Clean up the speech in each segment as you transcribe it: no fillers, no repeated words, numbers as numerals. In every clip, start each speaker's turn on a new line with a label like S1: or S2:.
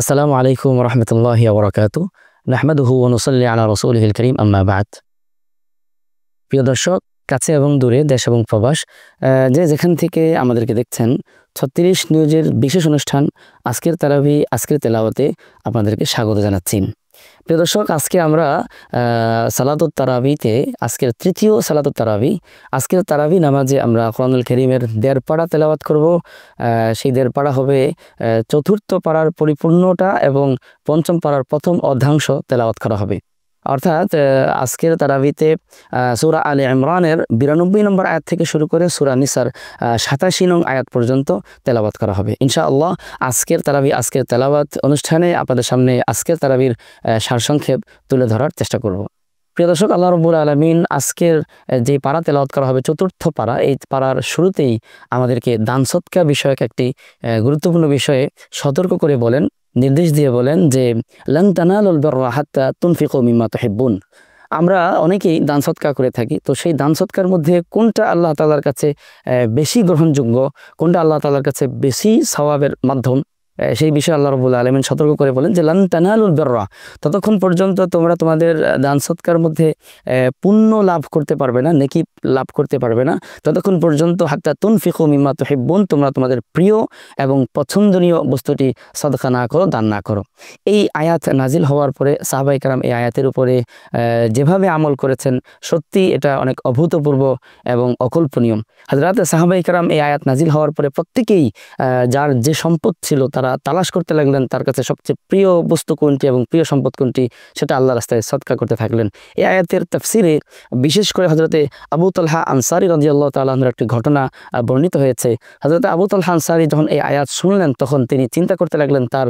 S1: আসসালামু আলাইকুম রহমতুল্লাহি ওয়া বারাকাতুহু নাহমাদুহু ওয়া নুসাল্লি আলা রাসূলিহিল কারীম আম্মা বা'দ। প্রিয় দর্শক, কাছে এবং দূরে, দেশ এবং প্রবাস, যে যেখান থেকে আমাদেরকে দেখছেন, ৩৬ নিউজের বিশেষ অনুষ্ঠান আজকের তারাবি, আজকের তেলাওয়াতে আপনাদেরকে স্বাগত জানাচ্ছি। প্রিয় দর্শক, আজকে আমরা সালাতুত তারাবিতে আজকের তৃতীয় সালাতুত তারাবি, আজকের তারাবি নামাজে আমরা কোরআনুল কারীমের ১.৫ পারা তেলাওয়াত করব। সেই ১.৫ পারা হবে চতুর্থ পারার পরিপূর্ণটা এবং পঞ্চম পারার প্রথম অর্ধাংশ তেলাওয়াত করা হবে। অর্থাৎ আজকের তারাবিতে সূরা আলে ইমরানের ৯২ নম্বর আয়াত থেকে শুরু করে সূরা নিসার ৮৭ নং আয়াত পর্যন্ত তেলাওয়াত করা হবে ইনশাআল্লাহ। আজকের তারাবি, আজকের তেলাওয়াত অনুষ্ঠানে আপনাদের সামনে আজকের তারাবির সারসংক্ষেপ তুলে ধরার চেষ্টা করব। প্রিয় দর্শক, আল্লাহ রাব্বুল আলামিন আজকের যে পারা তেলাওয়াত করা হবে, চতুর্থ পারা, এই পারার শুরুতেই আমাদেরকে দান সদকা বিষয়ক একটি গুরুত্বপূর্ণ বিষয়ে সতর্ক করে বলেন, নির্দেশ দিয়ে বলেন যে লান তানালুল বিররা হাত্তা তুনফিকু মিম্মা তুহিব্বুন। আমরা অনেকেই দান সদকা করে থাকি, তো সেই দান সদকার মধ্যে কোনটা আল্লাহ তাআলার কাছে বেশি গ্রহণযোগ্য, কোনটা আল্লাহ তাআলার কাছে বেশি সওয়াবের মাধ্যম, সেই বিষয়ে আল্লাহ রাব্বুল আলামিন সতর্ক করে বলেন যে লান তানালুল বিররা, ততক্ষণ পর্যন্ত তোমরা তোমাদের দান সদকার মধ্যে পুণ্য লাভ করতে পারবে না, নেকি লাভ করতে পারবে না, ততক্ষণ পর্যন্ত হাত্তা তুনফিকু মিম্মা তুহিব্বুন, তোমরা তোমাদের প্রিয় এবং পছন্দনীয় বস্তুটি সদকা না করো, দান না করো। এই আয়াত নাজিল হওয়ার পরে সাহাবায়ে কেরাম এই আয়াতের উপরে যেভাবে আমল করেছেন, সত্যি এটা অনেক অভূতপূর্ব এবং অকল্পনীয়। হযরত সাহাবায়ে কেরাম এই আয়াত নাজিল হওয়ার পরে প্রত্যেকেই যার যে সম্পদ ছিল তারা তালাশ করতে লাগলেন, তার কাছে সবচেয়ে প্রিয় বস্তু কোনটি এবং প্রিয় সম্পদ কোনটি, সেটা আল্লাহর রাস্তায় সদকা করতে থাকলেন। এই আয়াতের তাফসিরে বিশেষ করে হযরতে আবু তালহা আনসারী রাদিয়াল্লাহু তাআলা আনহুর একটি ঘটনা বর্ণিত হয়েছে। হযরতে আবু তালহা আনসারী যখন এই আয়াত শুনলেন, তখন তিনি চিন্তা করতে লাগলেন তার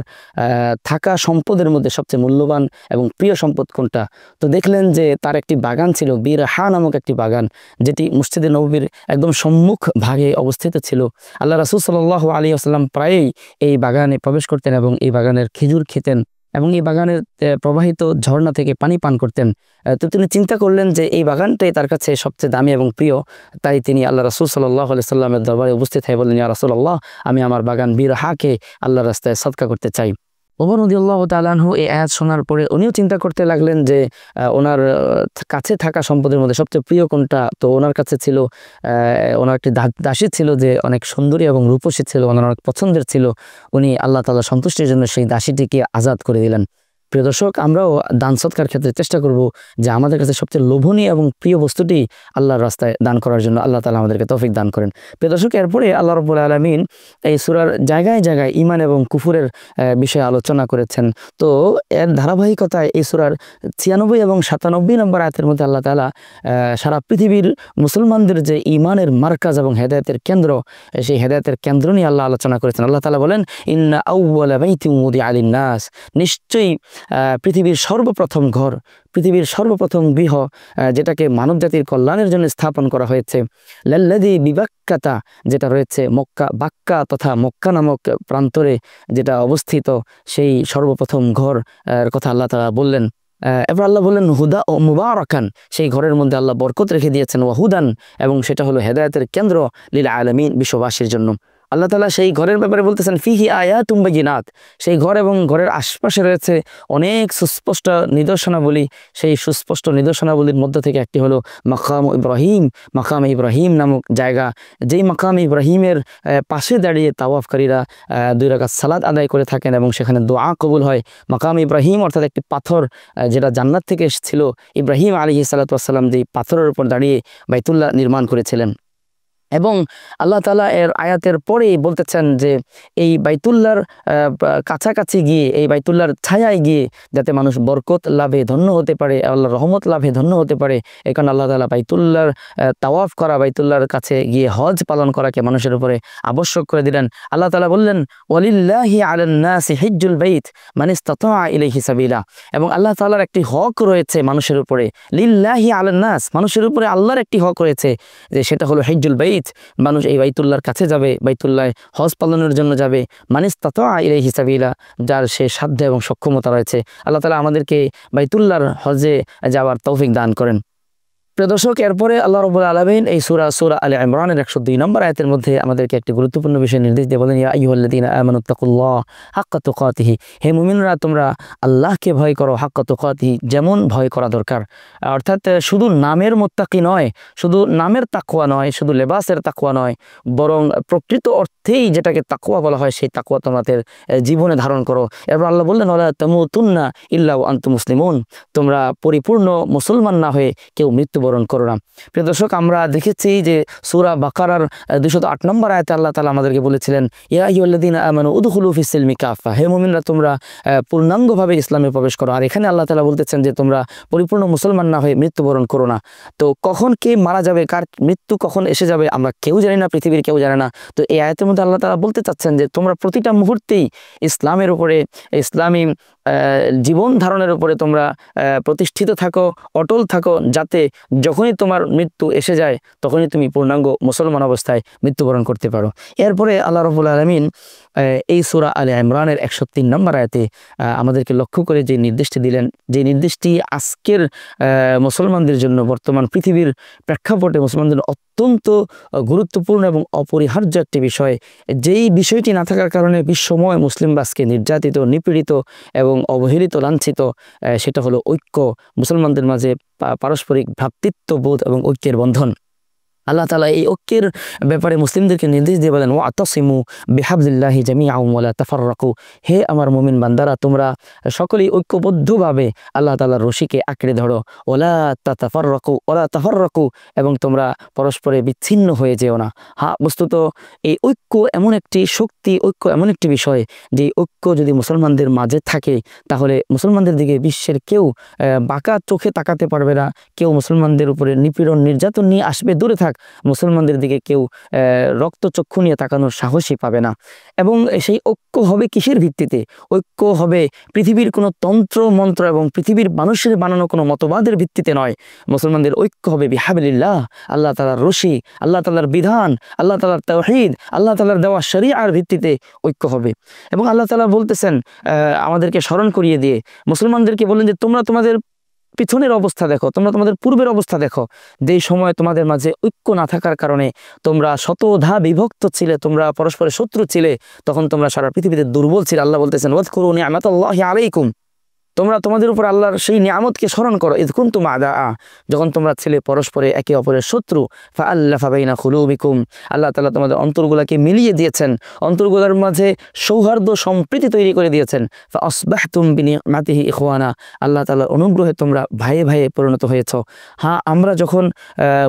S1: থাকা সম্পদের মধ্যে সবচেয়ে মূল্যবান এবং প্রিয় সম্পদ কোনটা। তো দেখলেন যে তার একটি বাগান ছিল, বিরহা নামক একটি বাগান, যেটি মসজিদে নববীর একদম সম্মুখ ভাগে অবস্থিত ছিল। আল্লাহ রাসূল সাল্লাল্লাহু আলাইহি ওয়াসাল্লাম প্রায়ই এই বাগানে প্রবেশ করতেন এবং এই বাগানের খেজুর খেতেন এবং এই বাগানের প্রবাহিত ঝর্ণা থেকে পানি পান করতেন। তো তিনি চিন্তা করলেন যে এই বাগানটাই তার কাছে সবচেয়ে দামি এবং প্রিয়। তাই তিনি আল্লাহ রাসূল সাল্লাল্লাহু আলাইহি ওয়াসাল্লামের দরবারে উপস্থিত হয়ে বললেন, ইয়া রাসূলুল্লাহ, আমি আমার বাগান বিরহাকে আল্লাহর রাস্তায় সদকা করতে চাই। ওমর রাদিয়াল্লাহু তাআলা আনহু এই আয়াত শোনার পরে উনিও চিন্তা করতে লাগলেন যে ওনার কাছে থাকা সম্পদের মধ্যে সবচেয়ে প্রিয় কোনটা। তো ওনার কাছে ছিল ওনার একটি দাসী ছিল যে অনেক সুন্দরী এবং রূপসী ছিল, ওনার অনেক পছন্দের ছিল। উনি আল্লাহ তাআলা সন্তুষ্টির জন্য সেই দাসীটিকে আজাদ করে দিলেন। প্রিয় দর্শক, আমরাও দান সদকার ক্ষেত্রে চেষ্টা করব যে আমাদের কাছে সবচেয়ে লোভনীয় এবং প্রিয় বস্তুটি আল্লাহর রাস্তায় দান করার জন্য আল্লাহ তাআলা আমাদেরকে তৌফিক দান করেন। প্রিয় দর্শক, এরপরে আল্লাহ রাব্বুল আলামিন এই সূরার জায়গায় জায়গায় ঈমান এবং কুফরের বিষয়ে আলোচনা করেছেন। তো এর ধারাবাহিকতায় এই সূরার ৯৬ এবং ৯৭ নম্বর আয়াতের মধ্যে আল্লাহ তাআলা সারা পৃথিবীর মুসলমানদের যে ঈমানের মারকাজ এবং হেদায়েতের কেন্দ্র, সেই হেদায়েতের কেন্দ্র নিয়ে আল্লাহ আলোচনা করেছেন। আল্লাহ তাআলা বলেন, ইন্না আউওয়ালা বাইতিন উদিআ লিন-নাস, নিশ্চয়ই পৃথিবীর সর্বপ্রথম ঘর, পৃথিবীর সর্বপ্রথম গৃহ, যেটাকে মানব জাতির কল্যাণের জন্য স্থাপন করা হয়েছে, লাল্লাযী বিবাক্কাতা, যেটা রয়েছে মক্কা, বাক্কা তথা মক্কা নামক প্রান্তরে যেটা অবস্থিত, সেই সর্বপ্রথম ঘর কথা আল্লাহ তাআলা বললেন। এবার আল্লাহ বললেন হুদা ও মুবারাকান, সেই ঘরের মধ্যে আল্লাহ বরকত রেখে দিয়েছেন, ওয়াহুদান, এবং সেটা হলো হেদায়েতের কেন্দ্র, লিল আলামিন, বিশ্ববাসীর জন্য। আল্লাহ তাআলা সেই ঘরের ব্যাপারে বলতেছেন ফিহি আয়াতুম বাইয়িনাত, সেই ঘর এবং ঘরের আশপাশে রয়েছে অনেক সুস্পষ্ট নিদর্শনাবলী। সেই সুস্পষ্ট নিদর্শনাবলীর মধ্য থেকে একটি হলো মাকাম ইব্রাহিম, মাকাম ইব্রাহিম নামক জায়গা, যেই মাকাম ইব্রাহিমের পাশে দাঁড়িয়ে তাওয়াফকারীরা ২ রাকাত সালাত আদায় করে থাকেন এবং সেখানে দোয়া কবুল হয়। মাকাম ইব্রাহিম অর্থাৎ একটি পাথর, যেটা জান্নাত থেকে এসেছিল। ইব্রাহিম আলাইহিস সালাতু ওয়াস সালাম যেই পাথরের উপর দাঁড়িয়ে বাইতুল্লাহ নির্মাণ করেছিলেন। এবং আল্লাহ তাআলা এর আয়াতের পরেই বলতেছেন যে এই বাইতুল্লাহর কাছাকাছি গিয়ে, এই বাইতুল্লাহর ছায়ায় গিয়ে যাতে মানুষ বরকত লাভে ধন্য হতে পারে, আল্লাহর রহমত লাভে ধন্য হতে পারে, এই কারণে আল্লাহ তাআলা বাইতুল্লাহর তাওয়াফ করা, বাইতুল্লাহর কাছে গিয়ে হজ পালন করাকে মানুষের উপরে আবশ্যক করে দিলেন। আল্লাহ তাআলা বললেন ওয়ালিল্লাহি আলান নাসি হিজ্জুল বাইত মান ইসতাতা ইলাইহি সাবিলা, এবং আল্লাহ তাআলার একটি হক রয়েছে মানুষের উপরে, লিল্লাহি আলান নাস, মানুষের উপরে আল্লাহর একটি হক রয়েছে, যে সেটা হলো হিজ্জুল বাইত, মানুষ এই বাইতুল্লাহর কাছে যাবে, বাইতুল্লাহ হজ পালনের জন্য যাবে, মান ইসতাতা ইলাইহি সাবিলা, যার সে সাধ্য এবং সক্ষমতা রয়েছে। আল্লাহ তাআলা আমাদেরকে বাইতুল্লাহর হজে যাওয়ার তৌফিক দান করেন। প্রিয় দর্শক, এরপরে আল্লাহ রাব্বুল আলামিন এই সূরা আলে ইমরানের 102 নম্বর আয়াতের মধ্যে আমাদেরকে একটি গুরুত্বপূর্ণ বিষয় নির্দেশ দিয়ে বলেন, ইয়া আইয়ুহাল্লাযীনা আমানুত্তাকুল্লাহ হাক্কা তুকাতিহি, হে মুমিনরা তোমরা আল্লাহকে ভয় করো হাক্কা তুকাতিহি, যেমন ভয় করা দরকার। অর্থাৎ শুধু নামের মুত্তাকি নয়, শুধু নামের তাকওয়া নয়, শুধু লেবাসের তাকওয়া নয়, বরং প্রকৃত অর্থেই যেটাকে তাকওয়া বলা হয় সেই তাকওয়া তোমাদের জীবনে ধারণ করো। এরপর আল্লাহ বললেন, ওয়ালা তামুতুন্না ইল্লা ওয়া আনতুম মুসলিমুন, তোমরা পরিপূর্ণ মুসলমান না হয়ে কেউ মৃত্যুবরণ করো না। প্রিয় দর্শক, আমরা দেখেছি যে সূরা বাকারার 208 নম্বর আয়াতে আল্লাহ তাআলা আমাদেরকে বলেছিলেন, ইয়া আইয়ুহাল্লাযীনা আমানু উদখুলু ফিস-সিলমি কাফা, হে মুমিনরা তোমরা পূর্ণাঙ্গভাবে ইসলামে প্রবেশ করো। আর এখানে আল্লাহ তাআলা বলতেছেন যে তোমরা পরিপূর্ণ মুসলমান না হয়ে মৃত্যুবরণ করো না। তো কখন কে মারা যাবে, কার মৃত্যু কখন এসে যাবে আমরা কেউ জানি না, পৃথিবীর কেউ জানে না। তো এই আয়াতের মধ্যে আল্লাহ তাআলা বলতে চাচ্ছেন যে তোমরা প্রতিটা মুহূর্তেই ইসলামের উপরে, ইসলামী জীবন ধারণের উপরে তোমরা প্রতিষ্ঠিত থাকো, অটল থাকো, যাতে যখনই তোমার মৃত্যু এসে যায় তখনই তুমি পূর্ণাঙ্গ মুসলমান অবস্থায় মৃত্যুবরণ করতে পারো। এরপরে আল্লাহ রাব্বুল আলামিন এই সূরা আলে ইমরানের 103 নম্বর আয়াতে আমাদেরকে লক্ষ্য করে যে নির্দেশটি দিলেন, যে নির্দেশটি আজকের মুসলমানদের জন্য, বর্তমান পৃথিবীর প্রেক্ষাপটে মুসলমানদের অত্যন্ত গুরুত্বপূর্ণ এবং অপরিহার্য একটি বিষয়। যেই বিষয়টি না থাকার কারণে বিশ্বময় মুসলিম আজকে নির্যাতিত, নিপীড়িত এবং অবহেলিত, লাঞ্ছিত, সেটা হলো ঐক্য, মুসলমানদের মাঝে পারস্পরিক ভ্রাতৃত্ববোধ এবং ঐক্যের বন্ধন। আল্লাহ তাআলা এই ঐক্যের ব্যাপারে মুসলিমদেরকে নির্দেশ দিয়ে বলেন, ওয়াতাসিমু বিহাবলিল্লাহি জামিআন ওয়া লা তাফাররাকু, হে আমার মুমিন বান্দারা তোমরা সকলেই ঐক্যবদ্ধভাবে আল্লাহ তাআলার রশিকে আঁকড়ে ধরো, ওয়ালা তাফাররাকু, এবং তোমরা পরস্পরে বিচ্ছিন্ন হয়ে যেও না। বস্তুত এই ঐক্য এমন একটি শক্তি, ঐক্য এমন একটি বিষয়, যে ঐক্য যদি মুসলমানদের মাঝে থাকে তাহলে মুসলমানদের দিকে বিশ্বের কেউ বাঁকা চোখে তাকাতে পারবে না, কেউ মুসলমানদের উপরে নিপীড়ন নির্যাতন নিয়ে আসবে দূরে থাক, মুসলমানদের দিকে কেউ রক্তচক্ষু নিয়ে তাকানোর সাহসই পাবে না। এবং সেই ঐক্য হবে কিসের ভিত্তিতে? ঐক্য হবে পৃথিবীর কোনো তন্ত্র মন্ত্র এবং পৃথিবীর মানুষের বানানো কোনো মতবাদের ভিত্তিতে নয়। মুসলমানদের ঐক্য হবে বিহাবলিল্লাহ, আল্লাহ তাআলার রশি, আল্লাহ তাআলার বিধান, আল্লাহ তাআলার তাওহীদ, আল্লাহ তাআলার দেওয়া শরীআর ভিত্তিতে ঐক্য হবে। এবং আল্লাহ তাআলা বলতেছেন, আমাদেরকে স্মরণ করিয়ে দিয়ে মুসলমানদেরকে বলেন যে তোমরা তোমাদের পিছনের অবস্থা দেখো, তোমরা তোমাদের পূর্বের অবস্থা দেখো, যেই সময় তোমাদের মাঝে ঐক্য না থাকার কারণে তোমরা শতধা বিভক্ত ছিলে, তোমরা পরস্পরের শত্রু ছিলে, তখন তোমরা সারা পৃথিবীতে দুর্বল ছিলে। আল্লাহ বলতেছেন, ওয়াজকুরু নি'মাতাল্লাহি আলাইকুম, তোমরা তোমাদের উপর আল্লাহর সেই নিয়ামতকে স্মরণ করো। ইয কুনতুম আ'দাআ, যখন তোমরা ছিলে পরস্পরে একে অপরের শত্রু, ফাআল্লাফা বাইনা কুলুবিকুম, আল্লাহ তাআলা তোমাদের অন্তরগুলোকে মিলিয়ে দিয়েছেন, অন্তরগুলোর মাঝে সৌহার্দ্য সম্প্রীতি তৈরি করে দিয়েছেন। ফাআসবাহতুম বিনি'মাতিহি ইখওয়ানা, আল্লাহ তাআলার অনুগ্রহে তোমরা ভাইয়ে ভাইয়ে পরিণত হয়েছ। আমরা যখন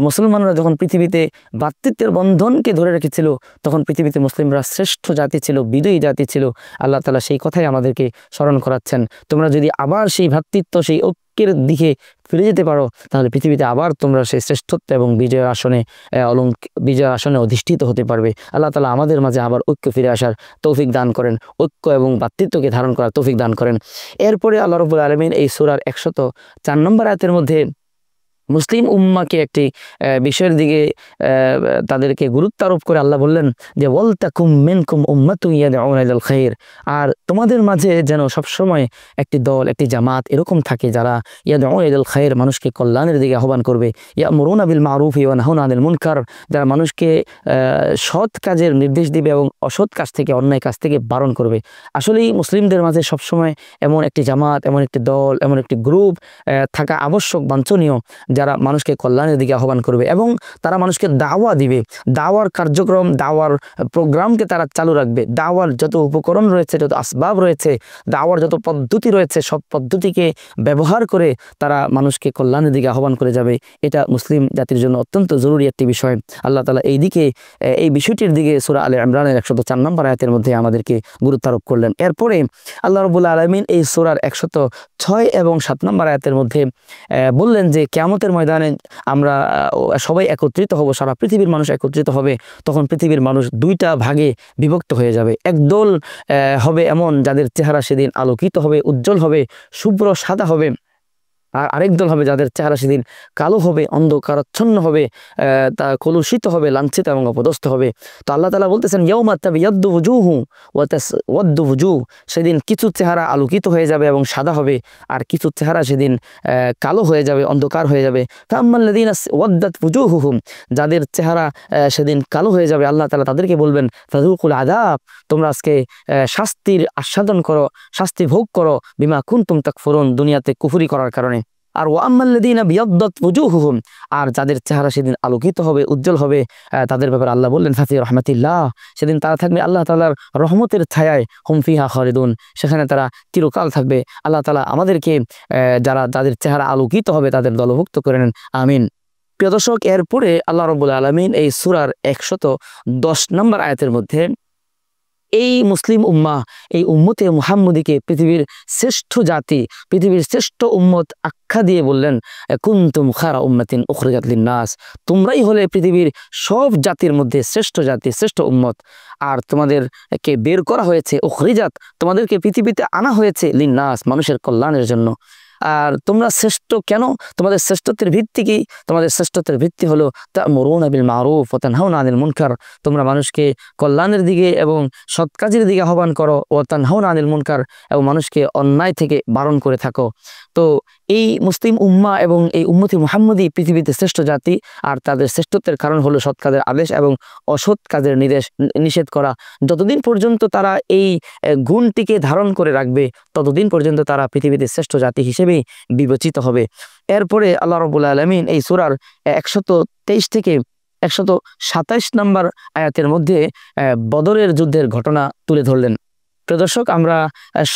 S1: মুসলমানরা যখন পৃথিবীতে ভ্রাতৃত্বের বন্ধনকে ধরে রেখেছিল, তখন পৃথিবীতে মুসলিমরা শ্রেষ্ঠ জাতি ছিল, বিজয়ী জাতি ছিল। আল্লাহ তাআলা সেই কথাই আমাদেরকে স্মরণ করাচ্ছেন, তোমরা যদি আবার সেই ভ্রাতৃত্ব, সেই ঐক্যের দিকে ফিরে যেতে পারো, তাহলে পৃথিবীতে আবার তোমরা সেই শ্রেষ্ঠত্ব এবং বিজয় আসনে অধিষ্ঠিত হতে পারবে। আল্লাহ তাআলা আমাদের মাঝে আবার ঐক্য ফিরে আসার তৌফিক দান করেন, ঐক্য এবং ভ্রাতৃত্বকে ধারণ করার তৌফিক দান করেন। এরপরে আল্লাহ রাব্বুল আলামিন এই সূরার 104 নম্বর আয়াতের মধ্যে মুসলিম উম্মাকে একটি বিষয়ের দিকে তাদেরকে গুরুত্ব আরোপ করে আল্লাহ বললেন যে, ওয়ালতাকুম মিনকুম উম্মাতুন ইয়াদউনা ইলাল খায়র, আর তোমাদের মাঝে যেন সবসময় একটি দল, একটি জামাত এরকম থাকে যারা ইয়াদউনা ইলাল খায়র, মানুষকে কল্যাণের দিকে আহ্বান করবে, ইয়ামুরুনা বিল মারুফ ওয়া নাহাউনা আনিল মুনকার, যারা মানুষকে সৎ কাজের নির্দেশ দিবে এবং অসৎ কাজ থেকে, অন্যায় কাজ থেকে বারণ করবে। আসলেই মুসলিমদের মাঝে সবসময় এমন একটি জামাত, এমন একটি দল, এমন একটি গ্রুপ থাকা আবশ্যক, বাঞ্ছনীয়, যারা মানুষকে কল্যাণের দিকে আহ্বান করবে এবং তারা মানুষকে দাওয়া দিবে, দাওয়ার কার্যক্রম, দাওয়ার প্রোগ্রামকে তারা চালু রাখবে। দাওয়ার যত উপকরণ রয়েছে, যত আসবাব রয়েছে, দাওয়ার যত পদ্ধতি রয়েছে, সব পদ্ধতিকে ব্যবহার করে তারা মানুষকে কল্যাণের দিকে আহ্বান করে যাবে। এটা মুসলিম জাতির জন্য অত্যন্ত জরুরি একটি বিষয়। আল্লাহ তাআলা এই বিষয়টির দিকে সূরা আলে ইমরানের 104 নম্বর আয়াতের মধ্যে আমাদেরকে গুরুত্ব আরোপ করলেন। এরপরে আল্লাহ রাব্বুল আলামিন এই সূরার 106 এবং 7 নম্বর আয়াতের মধ্যে বললেন যে কিয়ামতের ময়দানে আমরা সবাই একত্রিত হব, সারা পৃথিবীর মানুষ একত্রিত হবে। তখন পৃথিবীর মানুষ দুইটা ভাগে বিভক্ত হয়ে যাবে। একদল হবে এমন যাদের চেহারা সেদিন আলোকিত হবে, উজ্জ্বল হবে, শুভ্র সাদা হবে, আর আরেক দল হবে যাদের চেহারা সেদিন কালো হবে, অন্ধকারাচ্ছন্ন হবে, তা কলুষিত হবে, লাঞ্ছিত এবং অপদস্থ হবে। তো আল্লাহ তাআলা বলতেছেন ইয়াউমা তাবিয়াদ্দু ওয়ুজুহু ওয়া তাসওয়াদ্দু ওয়ুজুহ, সেদিন কিছু চেহারা আলোকিত হয়ে যাবে এবং সাদা হবে, আর কিছু চেহারা সেদিন কালো হয়ে যাবে, অন্ধকার হয়ে যাবে। ফাআম্মাল্লাযীনা ওয়াদ্দাত ওয়ুজুহুহুম, যাদের চেহারা সেদিন কালো হয়ে যাবে, আল্লাহ তাআলা তাদেরকে বলবেন ফাযুকুল আযাব, তোমরা আজকে শাস্তির আস্বাদন করো, শাস্তি ভোগ করো, বিমা কুনতুম তাকফুরুন, দুনিয়াতে কুফরি করার কারণে। আর ওয়াম্মাল্লাযীনা বিয়াদ্দাত ওয়ুজুহুহুম, আর যাদের চেহারা সেদিন আলোকিত হবে, উজ্জ্বল হবে, তাদের ব্যাপারে আল্লাহ বললেন ফাফি রাহমাতিল্লাহ, সেদিন তারা থাকবে আল্লাহ তাআলার রহমতের ছায়ায়, হুম ফিহা খালিদুন, সেখানে তারা চিরকাল থাকবে। আল্লাহ তাআলা আমাদেরকে যাদের চেহারা আলোকিত হবে তাদের দলভুক্ত করে নেন, আমিন। প্রিয় দর্শক, এরপরে আল্লাহ রাব্বুল আলামিন এই সূরার 110 নম্বর আয়াতের মধ্যে এই মুসলিম উম্মাহ, এই উম্মতে মুহাম্মদীকে পৃথিবীর শ্রেষ্ঠ জাতি, পৃথিবীর শ্রেষ্ঠ উম্মত আখ্যা দিয়ে বললেন কুনতুম খায়রা উম্মাতিন উখরিজাত লিন-নাস, তোমরাই হলে পৃথিবীর সব জাতির মধ্যে শ্রেষ্ঠ জাতি, শ্রেষ্ঠ উম্মত। আর তোমাদেরকে বের করা হয়েছে, উখরিজাত, তোমাদেরকে পৃথিবীতে আনা হয়েছে, লিন-নাস, মানুষের কল্যাণের জন্য। আর তোমরা শ্রেষ্ঠ কেন? তোমাদের শ্রেষ্ঠত্বের ভিত্তি কি? তোমাদের শ্রেষ্ঠত্বের ভিত্তি হলো তা'মুরুনা বিল মারুফ ওয়া তানহাউনা আনিল মুনকার, তোমরা মানুষকে কল্যাণের দিকে এবং সৎ কাজের দিকে আহ্বান করো, ওয়া তানহাউনা আনিল মুনকার, এবং মানুষকে অন্যায় থেকে বারণ করে থাকো। তো এই মুসলিম উম্মাহ এবং এই উম্মতি মুহাম্মদী পৃথিবীতে শ্রেষ্ঠ জাতি, আর তাদের শ্রেষ্ঠত্বের কারণ হলো সৎ কাজের আদেশ এবং অসৎ কাজের নিষেধ করা। যতদিন পর্যন্ত তারা এই গুণটিকে ধারণ করে রাখবে, ততদিন পর্যন্ত তারা পৃথিবীতে শ্রেষ্ঠ জাতি হিসেবে বিবেচিত হবে। এরপরে আল্লাহ রাব্বুল আলামিন এই সূরার 123 থেকে 127 নম্বর আয়াতের মধ্যে বদরের যুদ্ধের ঘটনা তুলে ধরলেন। প্রিয় দর্শক, আমরা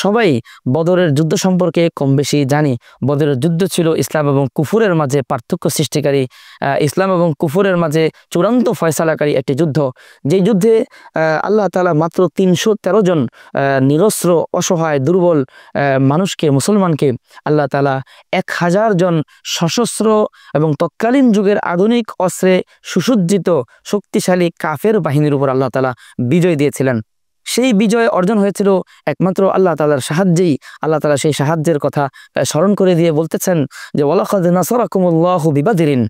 S1: সবাই বদরের যুদ্ধ সম্পর্কে কম বেশি জানি। বদরের যুদ্ধ ছিল ইসলাম এবং কুফুরের মাঝে পার্থক্য সৃষ্টিকারী, ইসলাম এবং কুফুরের মাঝে চূড়ান্ত ফয়সালাকারী একটি যুদ্ধ। যেই যুদ্ধে আল্লাহ তাআলা মাত্র 313 জন নিরস্ত্র, অসহায়, দুর্বল মানুষকে, মুসলমানকে আল্লাহ তাআলা 1000 জন সশস্ত্র এবং তৎকালীন যুগের আধুনিক অস্ত্রে সুসজ্জিত শক্তিশালী কাফের বাহিনীর উপর আল্লাহ তাআলা বিজয় দিয়েছিলেন। সেই বিজয় অর্জন হয়েছিল একমাত্র আল্লাহ তাআলার সাহায্যেই। আল্লাহ তাআলা সেই সাহায্যের কথা স্মরণ করে দিয়ে বলতেছেন যে ওয়ালাকাদ নাসারাকুমুল্লাহু বিবাদরিন,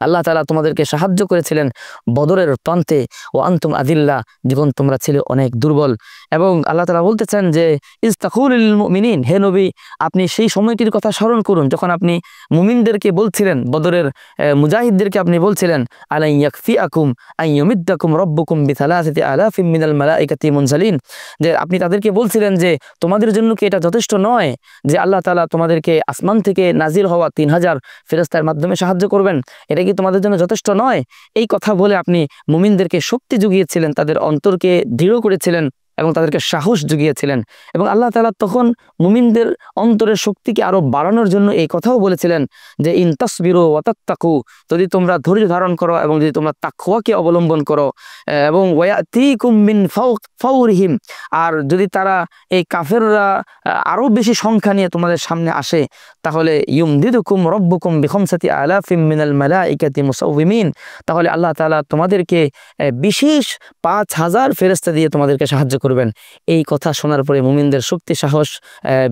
S1: আল্লাহ তাআলা তোমাদেরকে সাহায্য করেছিলেন বদরের প্রান্তে, ও আনতুম আযিল্লা, যখন তোমরা ছিলে অনেক দুর্বল। এবং আল্লাহ তাআলা বলতেছেন যে ইস্তাকুলুল লিল মুমিনিন, হে নবী, আপনি সেই সময়টির কথা স্মরণ করুন যখন আপনি মুমিনদেরকে বলছিলেন, বদরের মুজাহিদদেরকে আপনি বলছিলেন আলা ইয়াকফিআকুম আন ইউমিদ্দাকুম রাব্বুকুম বিসালাসাতি আলাফিম মিনাল মালাইকাতি মুনজালিন, যে আপনি তাদেরকে বলছিলেন যে তোমাদের জন্য কি এটা যথেষ্ট নয় যে আল্লাহ তাআলা তোমাদেরকে আসমান থেকে নাজিল হওয়া 3000 ফেরেশতার মাধ্যমে সাহায্য করবেন? এটা কি তোমাদের জন্য যথেষ্ট নয়? এই কথা বলে আপনি মুমিনদেরকে শক্তি জুগিয়েছিলেন, তাদের অন্তরকে দৃঢ় করেছিলেন এবং তাদেরকে সাহস জুগিয়েছিলেন। এবং আল্লাহ তাআলা তখন মুমিনদের অন্তরের শক্তিকে আরো বাড়ানোর জন্য এই কথাও বলেছিলেন যে ইন তাসবিরু ওয়া তাত্তাকু, যদি তোমরা ধৈর্য ধারণ করো এবং যদি তোমরা তাকওয়াকে অবলম্বন করো, এবং ওয়ায়াতিকুম মিন ফাওরিহিম, আর যদি তারা এই কাফেররা আরো বেশি সংখ্যা নিয়ে তোমাদের সামনে আসে, তাহলে ইউমদিদুকুম রাব্বুকুম বিখামসাতি আলাফিম মিনাল মালাইকাতি মুসাউবিমিন, তাহলে আল্লাহ তাআলা তোমাদেরকে বিশেষ 5000 ফেরেশতা দিয়ে তোমাদেরকে সাহায্য করবেন। এই কথা শোনার পরে মুমিনদের শক্তি সাহস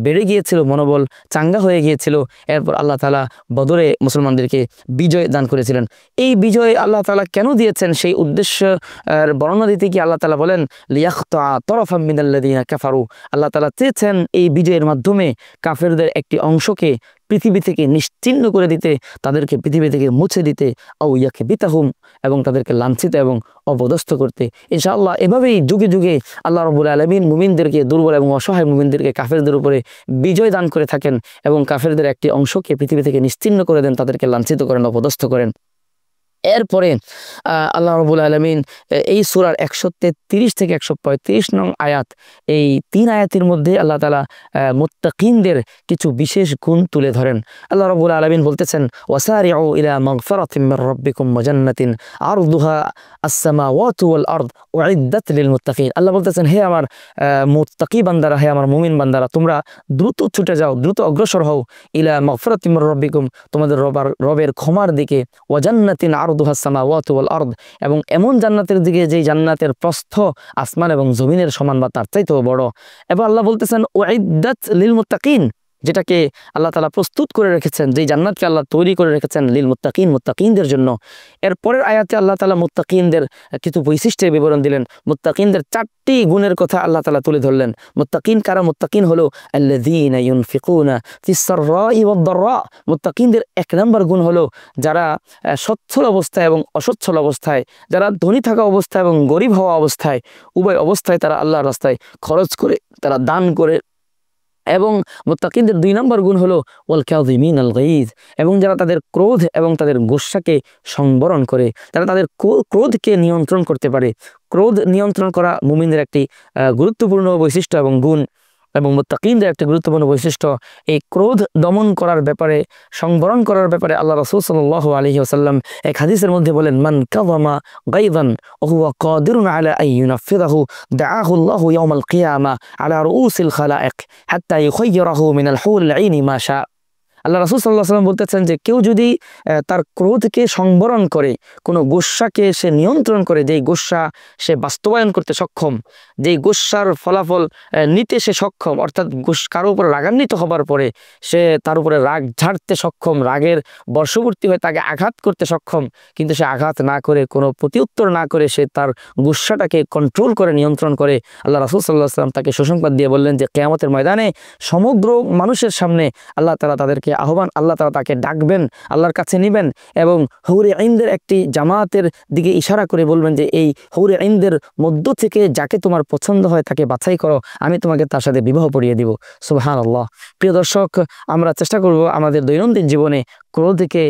S1: বেড়ে গিয়েছিল, মনোবল চাঙ্গা হয়ে গিয়েছিল। এরপর আল্লাহ তাআলা বদরে মুসলমানদেরকে বিজয় দান করেছিলেন। এই বিজয় আল্লাহ তাআলা কেন দিয়েছেন সেই উদ্দেশ্য বর্ণনা দিতে গিয়ে আল্লাহ তাআলা বলেন লিয়াখতা তরফাম মিনাল্লাযিনা কাফারু, আল্লাহ তাআলা চেয়েছেন এই বিজয়ের মাধ্যমে কাফেরদের একটি অংশকে পৃথিবী থেকে নিশ্চিহ্ন করে দিতে, তাদেরকে পৃথিবী থেকে মুছে দিতে, আও ইয়াকবিতাহুম, এবং তাদেরকে লাঞ্ছিত এবং অপদস্থ করতে। ইনশাআল্লাহ এভাবেই যুগে যুগে আল্লাহ রাব্বুল আলামিন মুমিনদেরকে, দুর্বল এবং অসহায় মুমিনদেরকে কাফেরদের উপরে বিজয় দান করে থাকেন এবং কাফেরদের একটি অংশকে পৃথিবী থেকে নিশ্চিহ্ন করে দেন, তাদেরকে লাঞ্ছিত করেন, অপদস্থ করেন। এরপরে আল্লাহ রাব্বুল আলামিন এই সূরার 133 থেকে 135 নং আয়াত, এই 3 আয়াতের মধ্যে আল্লাহ তাআলা মুত্তাকিনদের কিছু বিশেষ গুণ তুলে ধরেন। আল্লাহ রাব্বুল আলামিন বলতেছেন ওয়াসারিউ ইলা মাগফিরাতিন মির রাব্বিকুম ওয়া জান্নাতিন আরদুহা আস-সামাওয়াতু ওয়াল আরদ উইদ্দাত লিল মুত্তাকিন। আল্লাহ বলতেছেন হে আমার মুত্তাকি বান্দারা, হে আমার মুমিন বান্দারা, তোমরা দ্রুত ছুটে যাও, দ্রুত অগ্রসর হও ইলা মাগফিরাতিন মির রাব্বিকুম, তোমাদের রবের ক্ষমার দিকে, ওয়া জান্নাতিন আরদুহা আস-সামাওয়াতু ওয়াল আরদ, এবং এমন জান্নাতের দিকে যেই জান্নাতের প্রস্থ আসমান এবং জমিনের সমান বা তার চাইতেও বড়। এবং আল্লাহ বলতেছেন উইদ্দাত লিল মুত্তাকিন, যেটাকে আল্লাহ তাআলা প্রস্তুত করে রেখেছেন, যেই জান্নাতকে আল্লাহ তৈরি করে রেখেছেন লিল মুত্তাকিন, মুত্তাকিনদের জন্য। এরপরের আয়াতে আল্লাহ তাআলা মুত্তাকিনদের কিছু বৈশিষ্ট্যের বিবরণ দিলেন। মুত্তাকিনদের 4টি গুণের কথা আল্লাহ তাআলা তুলে ধরলেন। মুত্তাকিন কারা? মুত্তাকিন হলো আল্লাযীনা ইউনফিকুনা ফিস সাররাই ওয়াদ দাররা। মুত্তাকিনদের 1 নম্বর গুণ হলো যারা সচ্ছল অবস্থায় এবং অসচ্ছল অবস্থায়, যারা ধনী থাকা অবস্থায় এবং গরিব হওয়া অবস্থায়, উভয় অবস্থায় তারা আল্লাহর রাস্তায় খরচ করে, তারা দান করে। এবং মুত্তাকিনদের 2 নম্বর গুণ হলো ওয়াল কাযিমিনাল গাইজ, এবং যারা তাদের ক্রোধ এবং তাদের গোস্বাকে সংবরণ করে, তারা তাদের ক্রোধকে নিয়ন্ত্রণ করতে পারে। ক্রোধ নিয়ন্ত্রণ করা মুমিনদের একটি গুরুত্বপূর্ণ বৈশিষ্ট্য এবং গুণ, এবং মুত্তাকিনদের একটি গুরুত্বপূর্ণ বৈশিষ্ট্য। এই ক্রোধ দমন করার ব্যাপারে, সংবরণ করার ব্যাপারে আল্লাহ রাসূল সাল্লাল্লাহু আলাইহি ওয়াসাল্লাম এক হাদিসের মধ্যে বলেন, মান কাযামা গায়যান ওয়া হুয়া কাদিরুন আলা আন ইউনাফিযাহু দাআহু আল্লাহু ইয়াওমাল কিয়ামা আলা রুউসিল খালায়েক হাত্তা ইউখায়্যিরাহু মিনাল হুরুল আইনি মা শা। আল্লাহ রাসূল সাল্লাল্লাহু আলাইহি ওয়াসাল্লাম বলতেছেন যে কেউ যদি তার ক্রোধকে সংবরণ করে, কোনো গোস্বাকে সে নিয়ন্ত্রণ করে, যেই গোস্বা সে বাস্তবায়ন করতে সক্ষম, যেই গোস্বার ফলাফল নিতে সে সক্ষম, অর্থাৎ কারো উপর রাগান্বিত হবার পরে সে তার উপরে রাগ ঝাড়তে সক্ষম, রাগের বশবর্তী হয়ে তাকে আঘাত করতে সক্ষম, কিন্তু সে আঘাত না করে, কোনো প্রতিউত্তর না করে সে তার গোস্বাটাকে কন্ট্রোল করে, নিয়ন্ত্রণ করে। আল্লাহ রাসূল সাল্লাল্লাহু আলাইহি ওয়াসাল্লাম তাকে সুসংবাদ দিয়ে বললেন যে কিয়ামতের ময়দানে সমগ্র মানুষের সামনে আল্লাহ তাআলা তাদেরকে আহ্বান, আল্লাহ তাআলা তাকে ডাকবেন, আল্লাহর কাছে নিবেন, এবং হুরে আইনদের একটি জামাতের দিকে ইশারা করে বলবেন যে এই হুরে আইনদের মধ্য থেকে যাকে তোমার পছন্দ হয় তাকে বাছাই করো, আমি তোমাকে তার সাথে বিবাহ পড়িয়ে দিব। সুবহানাল্লাহ। প্রিয় দর্শক, আমরা চেষ্টা করব আমাদের দৈনন্দিন জীবনে ক্রোধকে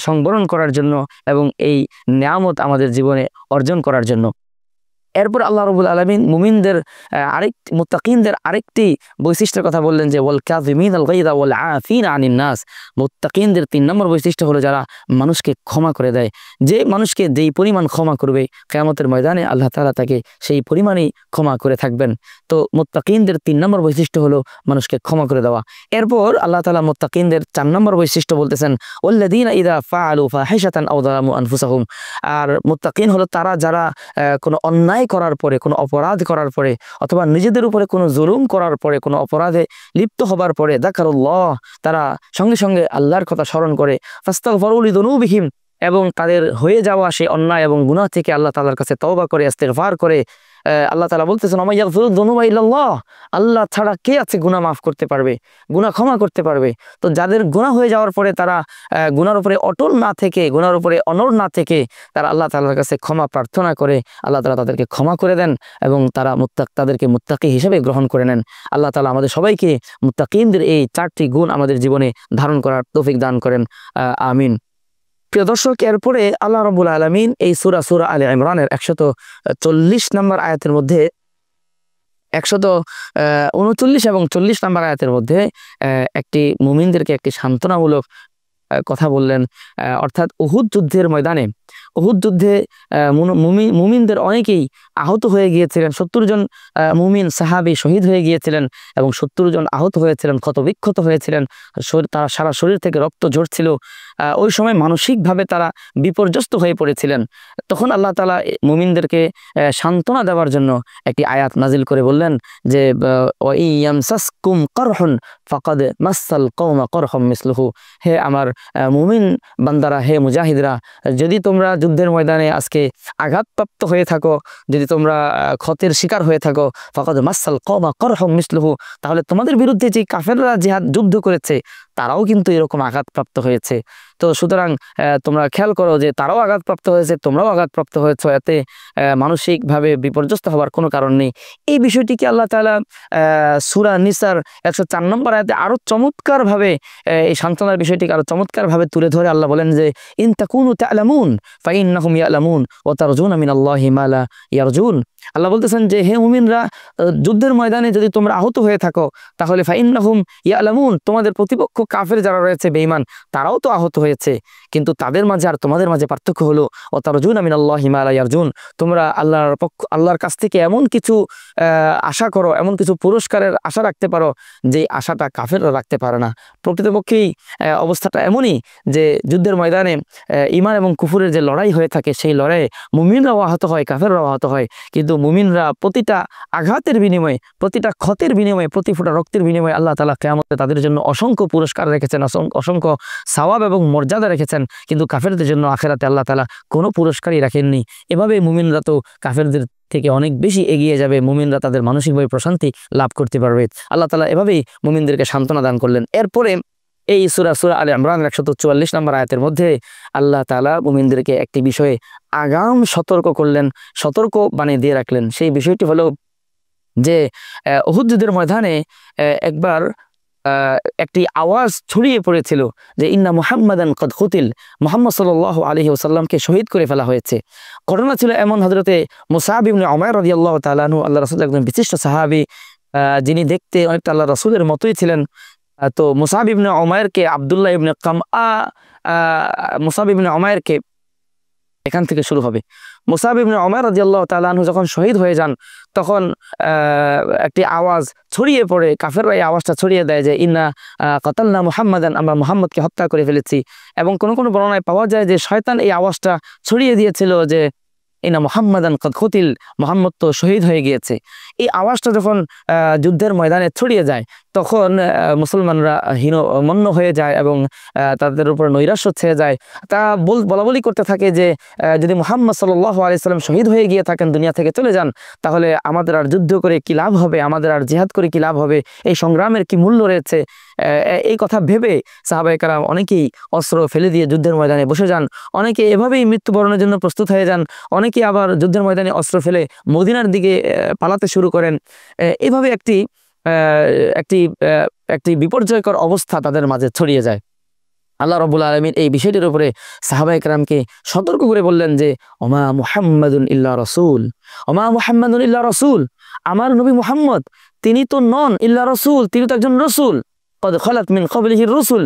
S1: সংবরণ করার জন্য এবং এই নিয়ামত আমাদের জীবনে অর্জন করার জন্য। এরপর আল্লাহ রাব্বুল আলামিন মুমিনদের মুত্তাকিনদের আরেকটি বৈশিষ্ট্যের কথা বললেন যে ওয়াল কাযিমিনাল গায়যা ওয়াল আফিনা আনিন নাস। মুত্তাকিনদের 3 নম্বর বৈশিষ্ট্য হলো যারা মানুষকে ক্ষমা করে দেয়। যে মানুষকে যেই পরিমাণ ক্ষমা করবে, কিয়ামতের ময়দানে আল্লাহ তাআলা তাকে সেই পরিমাণই ক্ষমা করে থাকবেন। তো মুত্তাকিনদের 3 নম্বর বৈশিষ্ট্য হলো মানুষকে ক্ষমা করে দেওয়া। এরপর আল্লাহ তাআলা মুত্তাকিনদের 4 নম্বর বৈশিষ্ট্য বলতেছেন ওয়াল্লাযীনা ইযা ফাআলু ফাহিশাতান আও যালামু আনফুসাহুম। আর মুত্তাকিন হলো তারা যারা কোনো অন্যায় করার পরে, কোনো অপরাধ করার পরে, অথবা নিজেদের উপরে কোনো জুলুম করার পরে, কোনো অপরাধে লিপ্ত হবার পরে যাকারুল্লাহ, তারা সঙ্গে সঙ্গে আল্লাহর কথা স্মরণ করে, ফাস্তাগফিরু লিযুনুবিহিম, এবং তাদের হয়ে যাওয়া সেই অন্যায় এবং গুনাহ থেকে আল্লাহ তাআলার কাছে তওবা করে, ইস্তিগফার করে। আল্লাহ তাআলা বলতেছেন ওয়া ইয়াগফিরুয যুনুবা ইল্লাল্লাহ, আল্লাহ ছাড়া কে আছে গুনাহ মাফ করতে পারবে, গুনাহ ক্ষমা করতে পারবে। তো যাদের গুনাহ হয়ে যাওয়ার পরে তারা গুনার উপরে অটল না থেকে, গুনার উপরে অনড় না থেকে তারা আল্লাহ তাআলার কাছে ক্ষমা প্রার্থনা করে, আল্লাহ তাআলা তাদেরকে ক্ষমা করে দেন এবং তারা তাদেরকে মুত্তাকি হিসেবে গ্রহণ করে নেন। আল্লাহ তাআলা আমাদের সবাইকে মুত্তাকিনদের এই 4টি গুণ আমাদের জীবনে ধারণ করার তৌফিক দান করেন। আমিন। প্রিয় দর্শক, এরপরে আল্লাহ রাব্বুল আলামিন এই সূরা আলে ইমরানের 140 নম্বর আয়াতের মধ্যে 139 এবং 40 নম্বর আয়াতের মধ্যে একটি মুমিনদেরকে একটি সান্ত্বনামূলক কথা বললেন। অর্থাৎ উহুদ যুদ্ধের ময়দানে, উহুদ যুদ্ধে মুমিনদের অনেকেই আহত হয়ে গিয়েছিলেন। 70 জন মুমিন সাহাবী শহীদ হয়ে গিয়েছিলেন এবং 70 জন আহত হয়েছিলেন, ক্ষতবিক্ষত হয়েছিলেন, তারা সারা শরীর থেকে রক্ত ঝরছিল। ওই সময় মানসিকভাবে তারা বিপর্যস্ত হয়ে পড়েছিলেন। তখন আল্লাহ তাআলা মুমিনদেরকে সান্ত্বনা দেওয়ার জন্য একটি আয়াত নাজিল করে বললেন যে ইয়ামসাসকুম কারহুন ফাকাদ মাসাল কওমা কারহুম মিসলুহু। হে আমার মুমিন বান্দারা, হে মুজাহিদরা, যদি তোমরা যুদ্ধের ময়দানে আজকে আঘাতপ্রাপ্ত হয়ে থাকো, যদি তোমরা ক্ষতের শিকার হয়ে থাকো, ফাকাদ মাসাল কওমা কারহুম মিসলুহু, তাহলে তোমাদের বিরুদ্ধে যে কাফেররা জিহাদ যুদ্ধ করেছে তারাও কিন্তু এরকম আঘাতপ্রাপ্ত হয়েছে। তো সুতরাং তোমরা খেয়াল করো যে তারাও আঘাতপ্রাপ্ত হয়েছে, তোমরাও আঘাতপ্রাপ্ত হয়েছো, এতে মানসিকভাবে বিপর্যস্ত হওয়ার কোনো কারণ নেই। এই বিষয়টিকে আল্লাহ তাআলা সূরা নিসার 104 নম্বর আয়াতে আরো চমৎকারভাবে এই সান্ত্বনার বিষয়টিকে আরো চমৎকারভাবে তুলে ধরে আল্লাহ বলেন যে ইন তাকুনু তা'লামুন ফাইন্নাহুম ইয়া'লামুন ওয়া তারজুনা মিনাল্লাহি মা লা ইয়ারজুন। আল্লাহ বলতেছেন যে হে মুমিনরা, যুদ্ধের ময়দানে যদি তোমরা আহত হয়ে থাকো তাহলে ফাইন্নাহুম ইয়া'লামুন, তোমাদের প্রতিপক্ষ কাফের যারা রয়েছে বেঈমান, তারাও তো আহত হয়েছে। হয়েছে, কিন্তু তাদের মাঝে আর তোমাদের মাঝে পার্থক্য হলো ও তারজুনা মিনাল্লাহি মা লা ইয়ারজুন, তোমরা আল্লাহর কাছ থেকে এমন কিছু আশা করো, এমন কিছু পুরস্কারের আশা রাখতে পারো যে আশাটা কাফেররা রাখতে পারে না। প্রকৃতপক্ষেই অবস্থাটা এমনই যে যুদ্ধের ময়দানে ঈমান এবং কুফরের যে লড়াই হয়ে থাকে, সেই লড়াইয়ে মুমিনরাও আহত হয়, কাফেররাও আহত হয়, কিন্তু মুমিনরা প্রতিটা আঘাতের বিনিময়ে, প্রতিটা ক্ষতের বিনিময়ে, প্রতি ফোঁটা রক্তের বিনিময়ে আল্লাহ তাআলা কিয়ামতে তাদের জন্য অসংখ্য পুরস্কার রেখেছেন, অসংখ্য সওয়াব এবং মর্যাদা রেখেছেন, কিন্তু কাফেরদের জন্য আখিরাতে আল্লাহ তাআলা কোনো পুরস্কারই রাখেননি। এভাবে মুমিনরা তো কাফেরদের থেকে অনেক বেশি এগিয়ে যাবে, মুমিনরা তাদের মানসিকভাবে প্রশান্তি লাভ করতে পারবে। আল্লাহ তাআলা এভাবেই মুমিনদেরকে সান্ত্বনা দান করলেন। এরপরে এই সূরা আলে ইমরানের 144 নম্বর আয়াতের মধ্যে আল্লাহ তাআলা মুমিনদেরকে একটি বিষয়ে আগাম সতর্ক করলেন, সতর্ক বানিয়ে দিয়ে রাখলেন। সেই বিষয়টি হলো যে উহুদ যুদ্ধের ময়দানে একবার একটি আওয়াজ ছড়িয়ে পড়েছিল যে ইন্না মুহাম্মাদান কদ কুতিল, মুহাম্মদ সাল্লাল্লাহু আলাইহি ওয়াসাল্লামকে শহীদ করে ফেলা হয়েছে। ঘটনা ছিল এমন, হযরতে মুসআব ইবনে উমাইর রাদিয়াল্লাহু তাআলা আনহু আল্লাহ রাসূলের একজন বিশিষ্ট সাহাবী, যিনি দেখতে অনেকটা আল্লাহ রাসূলের মতোই ছিলেন। তো মুসআব ইবনে উমাইরকে আব্দুল্লাহ ইবনে কামআ, মুসআব ইবনে উমাইরকে এখান থেকে শুরু হবে। মুসআব ইবনে উমাইর রাদিয়াল্লাহু তাআলা আনহু যখন শহীদ হয়ে যান, তখন একটি আওয়াজ ছড়িয়ে পড়ে, কাফেররা এই আওয়াজটা ছড়িয়ে দেয় যে ইন্না কাতালনা মুহাম্মাদান, আমরা মুহাম্মদকে হত্যা করে ফেলেছি। এবং কোন কোন বর্ণনায় পাওয়া যায় যে শয়তান এই আওয়াজটা ছড়িয়ে দিয়েছিল যে ইন্না মুহাম্মাদান কদ কুতিল, মুহাম্মদ তো শহীদ হয়ে গিয়েছে। এই আওয়াজটা যখন যুদ্ধের ময়দানে ছড়িয়ে যায়, তখন মুসলমানরা হীনমন্য হয়ে যায় এবং তাদের উপর নৈরাশ্য ছেয়ে যায়। তা বলাবলি করতে থাকে যে যদি মুহাম্মদ সাল্লাল্লাহু আলাইহি সাল্লাম শহীদ হয়ে গিয়ে থাকেন, দুনিয়া থেকে চলে যান, তাহলে আমাদের আর যুদ্ধ করে কি লাভ হবে, আমাদের আর জিহাদ করে কি লাভ হবে, এই সংগ্রামের কি মূল্য রয়েছে। এই কথা ভেবে সাহাবায়ে কেরাম অনেকেই অস্ত্র ফেলে দিয়ে যুদ্ধের ময়দানে বসে যান, অনেকে এভাবেই মৃত্যুবরণের জন্য প্রস্তুত হয়ে যান, অনেকে আবার যুদ্ধের ময়দানে অস্ত্র ফেলে মদিনার দিকে পালাতে শুরু করেন। এভাবে একটি বিপর্যয়কর অবস্থা তাদের মাঝে ছড়িয়ে যায়। আল্লাহ রাব্বুল আলামিন এই বিষয়টির উপরে সাহাবায়ে কেরামকে সতর্ক করে বললেন যে ওমা মুহাম্মাদুন ইল্লা রাসূল, ওমা মুহাম্মাদুন ইল্লা রাসূল, আমার নবী মুহাম্মদ তিনি তো নন ইল্লা রাসূল, তিনি তো একজন রাসূল। কদ খালাত মিন ক্বাবলিহির রাসূল,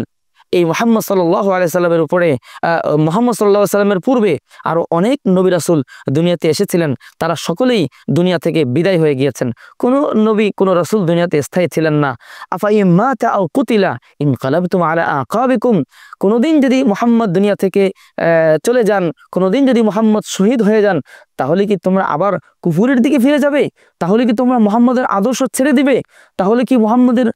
S1: এই মুহাম্মদ সাল্লাল্লাহু আলাইহি সাল্লামের উপরে, মুহাম্মদ সাল্লাল্লাহু আলাইহি সাল্লামের পূর্বে আরো অনেক নবী রাসূল দুনিয়াতে এসেছিলেন, তারা সকলেই দুনিয়া থেকে বিদায় হয়ে গিয়েছেন, কোনো নবী কোনো রাসূল দুনিয়াতে স্থায়ী ছিলেন না। আফা ইন মাতা আও কুতিলা ইনকালাবতুম আলা আকাবিকুম, কোনোদিন যদি মুহাম্মদ দুনিয়া থেকে চলে যান, কোনোদিন যদি মুহাম্মদ শহীদ হয়ে যান, তাহলে কি তোমরা আবার কুফুরের দিকে ফিরে যাবে? তাহলে কি তোমরা মুহাম্মদের আদর্শ ছেড়ে দিবে? তাহলে কি মুহাম্মদের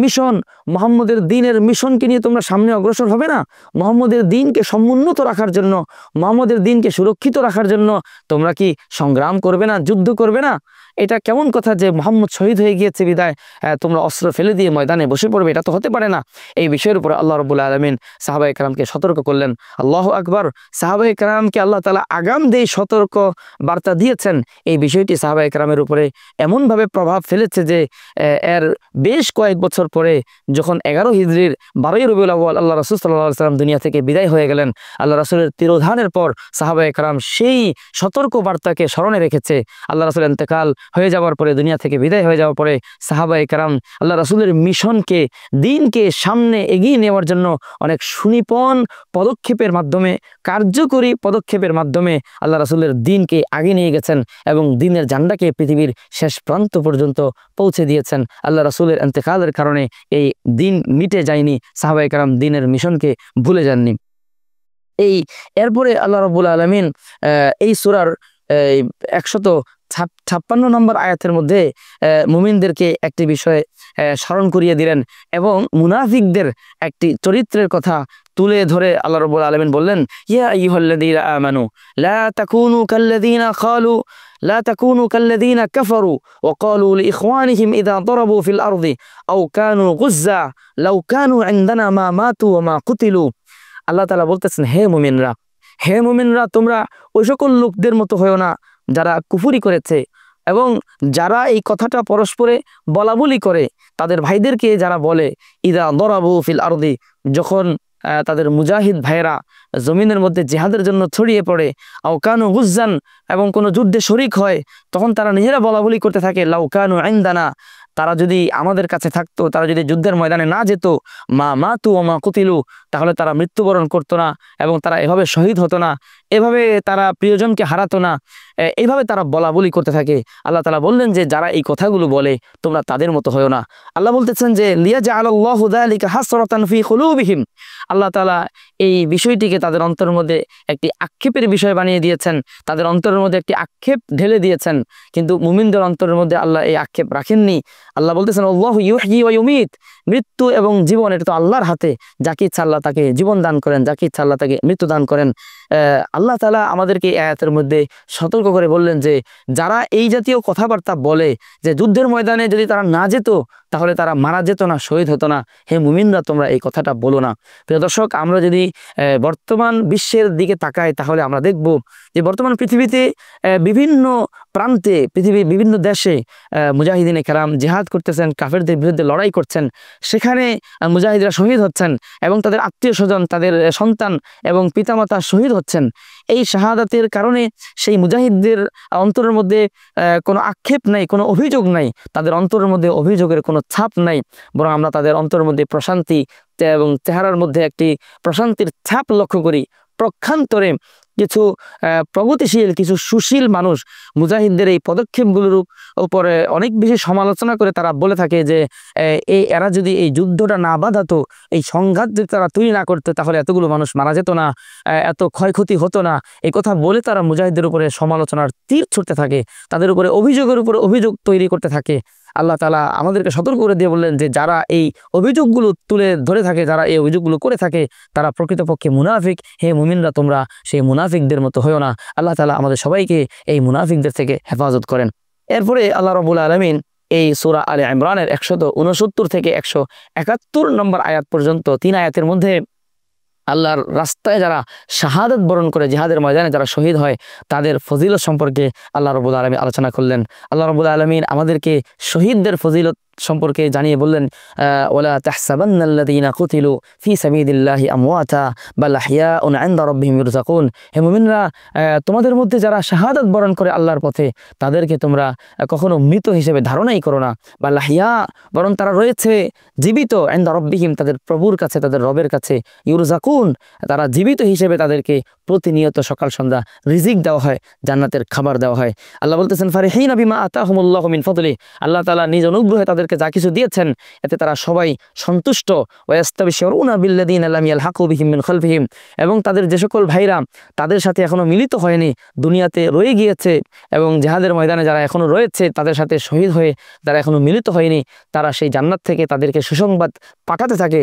S1: মিশন, মুহাম্মদের দ্বীনের মিশনকে নিয়ে তোমরা সামনে অগ্রসর হবে না? মুহাম্মদের দ্বীনকে সমুন্নত রাখার জন্য, মুহাম্মদের দ্বীনকে সুরক্ষিত রাখার জন্য তোমরা কি সংগ্রাম করবে না, যুদ্ধ করবে না? এটা কেমন কথা যে মুহাম্মদ শহীদ হয়ে গিয়েছে বিদায় তোমরা অস্ত্র ফেলে দিয়ে ময়দানে বসে পড়বে? এটা তো হতে পারে না। এই বিষয়ের উপরে আল্লাহ রাব্বুল আলামিন সাহাবায়ে কেরামকে সতর্ক করলেন। আল্লাহু আকবার। সাহাবায়ে কেরামকে আল্লাহ তাআলা আগাম দিয়ে সতর্ক বার্তা দিয়েছেন। এই বিষয়টি সাহাবায়ে কেরামের উপরে এমনভাবে প্রভাব ফেলেছে যে এর বেশ কয়েক বছর পরে যখন 11 হিজরির 12ই রবিউল আউয়াল আল্লাহ রাসূল সাল্লাল্লাহু আলাইহি সাল্লাম দুনিয়া থেকে বিদায় হয়ে গেলেন, আল্লাহ রাসূলের তিরোধানের পর সাহাবায়ে কেরাম সেই সতর্ক বার্তাকে স্মরণে রেখেছে। আল্লাহ রাসূলের ইন্তেকাল হয়ে যাওয়ার পরে, দুনিয়া থেকে বিদায় হয়ে যাওয়ার পরে সাহাবায়ে কেরাম আল্লাহ রাসূলের মিশনকে, দ্বীনকে সামনে এগিয়ে নেওয়ার জন্য অনেক সুনিপুণ পদক্ষেপের মাধ্যমে, কার্যকরী পদক্ষেপের মাধ্যমে আল্লাহ রাসূলের দ্বীনকে আগে নিয়ে গেছেন এবং দ্বীনের ঝান্ডাকে পৃথিবীর শেষ প্রান্ত পর্যন্ত পৌঁছে দিয়েছেন। আল্লাহ রাসূলের ইন্তেকালের কারণে এই দ্বীন মিটে যায়নি, সাহাবায়ে কেরাম দ্বীনের মিশনকে ভুলে যাননি। এরপরে আল্লাহ রাব্বুল আলামিন এই সূরার 156 নম্বর আয়াতের মধ্যে মুমিনদেরকে একটি বিষয়ে স্মরণ করিয়ে দিলেন এবং মুনাফিকদের একটি চরিত্রের কথা তুলে ধরে আল্লাহ রাব্বুল আলামিন বললেন, ইয়া আইয়ুহাল্লাযীনা আমানু লা তাকুনু কাল্লাযীনা কাফারু ওয়া ক্বালু লিইখওয়ানিহিম ইযা দারাবু ফিল আরদি আও কানু গুজ্জা লাউ কানু ইনদানা মা মাতু ওয়া মা কুতিলু। আল্লাহ তাআলা বলতেছেন, হে মুমিনরা, তোমরা ওই সকল লোকদের মতো হয়ো না যারা কুফরি করেছে এবং যারা এই কথাটা পরস্পরে বলাবলি করে, তাদের ভাইদেরকে যারা বলে ইযা দারাবু ফিল আরদি, যখন তাদের মুজাহিদ ভাইরা জমিনের মধ্যে জিহাদের জন্য ছড়িয়ে পড়ে, আও কানু গুজ্জান, এবং কোনো যুদ্ধে শরিক হয়, তখন তারা নিজেরা বলাবলি করতে থাকে লাউ কানু ইনদানা, তারা যদি আমাদের কাছে থাকতো, তারা যদি যুদ্ধের ময়দানে না যেত, মা মাতু ওয়া মা কুতিলু, তাহলে তারা মৃত্যুবরণ করতো না এবং তারা এভাবে শহীদ হতো না, এভাবে তারা প্রিয়জনকে হারাতো না। এইভাবে তারা বলা বলি করতে থাকে। আল্লাহ তাআলা বললেন যে যারা এই কথাগুলো বলে তোমরা তাদের মতো হয়ো না। আল্লাহ বলতেছেন যে লিয়াজআলাল্লাহু যালিকা হাসরাতান ফি কুলুবিহিম, আল্লাহ তাআলা এই বিষয়টিকে তাদের অন্তরের মধ্যে একটি আক্ষেপের বিষয় বানিয়ে দিয়েছেন, তাদের অন্তরের মধ্যে একটি আক্ষেপ ঢেলে দিয়েছেন। কিন্তু মুমিনদের অন্তরের মধ্যে আল্লাহ এই আক্ষেপ রাখেননি। আল্লাহ বলতেছেন আল্লাহু ইউহয়ি ওয়া ইউমীত, মৃত্যু এবং জীবন এটা তো আল্লাহর হাতে, যাকে ইচ্ছা আল্লাহ তাকে জীবন দান করেন, যাকে ইচ্ছা আল্লাহ তাকে মৃত্যু দান করেন। আল্লাহ তাআলা আমাদেরকে এই আয়াতের মধ্যে সতর্ক করে বললেন যে যারা এই জাতীয় কথাবার্তা বলে যে যুদ্ধের ময়দানে যদি তারা না যেত তাহলে তারা মারা যেত না, শহীদ হতো না, হে মুমিনরা তোমরা এই কথাটা বলো না। প্রিয় দর্শক, আমরা যদি বর্তমান বিশ্বের দিকে তাকাই তাহলে আমরা দেখব যে বর্তমান পৃথিবীতে বিভিন্ন প্রান্তে, পৃথিবীর বিভিন্ন দেশে মুজাহিদিনে কেরাম জিহাদ করতেছেন, কাফেরদের বিরুদ্ধে লড়াই করছেন। সেখানে মুজাহিদরা শহীদ হচ্ছেন এবং তাদের আত্মীয় স্বজন, তাদের সন্তান এবং পিতামাতা শহীদ হচ্ছেন। এই শাহাদাতের কারণে সেই মুজাহিদদের অন্তরের মধ্যে কোনো আক্ষেপ নাই, কোনো অভিযোগ নাই, তাদের অন্তরের মধ্যে অভিযোগের কোনো ছাপ নাই, বরং আমরা তাদের অন্তরের মধ্যে প্রশান্তি এবং চেহারার মধ্যে একটি প্রশান্তির ছাপ লক্ষ্য করি। প্রক্ষান্তরে কিছু প্রগতিশীল, কিছু সুশীল মানুষ মুজাহিদদের এই পদক্ষেপগুলোর উপরে অনেক বেশি সমালোচনা করে তারা বলে থাকে যে এরা যদি এই যুদ্ধটা না বাধাতো, এই সংঘাত যদি তারা তৈরি না করতো তাহলে এতগুলো মানুষ মারা যেত না, এত ক্ষয়ক্ষতি হতো না। এই কথা বলে তারা মুজাহিদদের উপরে সমালোচনার তীর ছুটতে থাকে, তাদের উপরে অভিযোগের উপরে অভিযোগ তৈরি করতে থাকে। আল্লাহ তাআলা আমাদেরকে সতর্ক করে দিয়ে বললেন যে যারা এই অভিযোগগুলো তুলে ধরে থাকে, যারা এই অভিযোগগুলো করে থাকে তারা প্রকৃতপক্ষে মুনাফিক। হে মুমিনরা তোমরা সেই মুনাফিকদের মতো হয়ো না। আল্লাহ তাআলা আমাদের সবাইকে এই মুনাফিকদের থেকে হেফাজত করেন। এরপরে আল্লাহ রাব্বুল আলামিন এই সূরা আলে ইমরানের 169 থেকে 171 নম্বর আয়াত পর্যন্ত 3 আয়াতের মধ্যে আল্লাহর রাস্তায় যারা শাহাদাত বরণ করে, জিহাদের ময়দানে যারা শহীদ হয় তাদের ফজিলত সম্পর্কে আল্লাহ রাব্বুল আলামিন আলোচনা করলেন। আল্লাহ রাব্বুল আলামিন আমাদেরকে শহীদদের ফজিলত সম্পর্কে জানিয়ে বললেন ওয়ালা তাহসাবান্নাল্লাযীনা কুতিলু ফি সাবিলিল্লাহি আমওয়াতা বাল আহইয়াউন ইনদা রাব্বিহিম ইরযাকুন, হে মুমিনরা তোমাদের মধ্যে যারা শাহাদাত বরণ করে আল্লাহর পথে তাদেরকে তোমরা কখনো মৃত হিসেবে ধারণাই করো না। বাল আহইয়া, বরং তারা রয়েছে জীবিত, ইনদা রাব্বিহিম, তাদের প্রভুর কাছে, তাদের রবের কাছে, ইরযাকুন, তারা জীবিত হিসেবে তাদেরকে প্রতিনিয়ত সকাল সন্ধ্যা রিজিক দেওয়া হয়, জান্নাতের খাবার দেওয়া হয়। আল্লাহ বলতেছেন ফারিহিনা বিমা আতাহুমুল্লাহু মিন ফাদলি, আল্লাহ তাআলা নিজ অনুগ্রহে তাদেরকে যা কিছু দিয়েছেন এতে তারা সবাই সন্তুষ্ট। ওয়াস্তাবশিরুনা বিল্লাযীনা লাম ইয়ালহাকু বিহিম মিন খালফিহিম, এবং তাদের যে সকল ভাইরা তাদের সাথে এখনো মিলিত হয়নি, দুনিয়াতে রয়ে গিয়েছে এবং জিহাদের ময়দানে যারা এখনো রয়েছে, তাদের সাথে শহীদ হয়ে যারা এখনো মিলিত হয়নি, তারা সেই জান্নাত থেকে তাদেরকে সুসংবাদ পাঠাতে থাকে।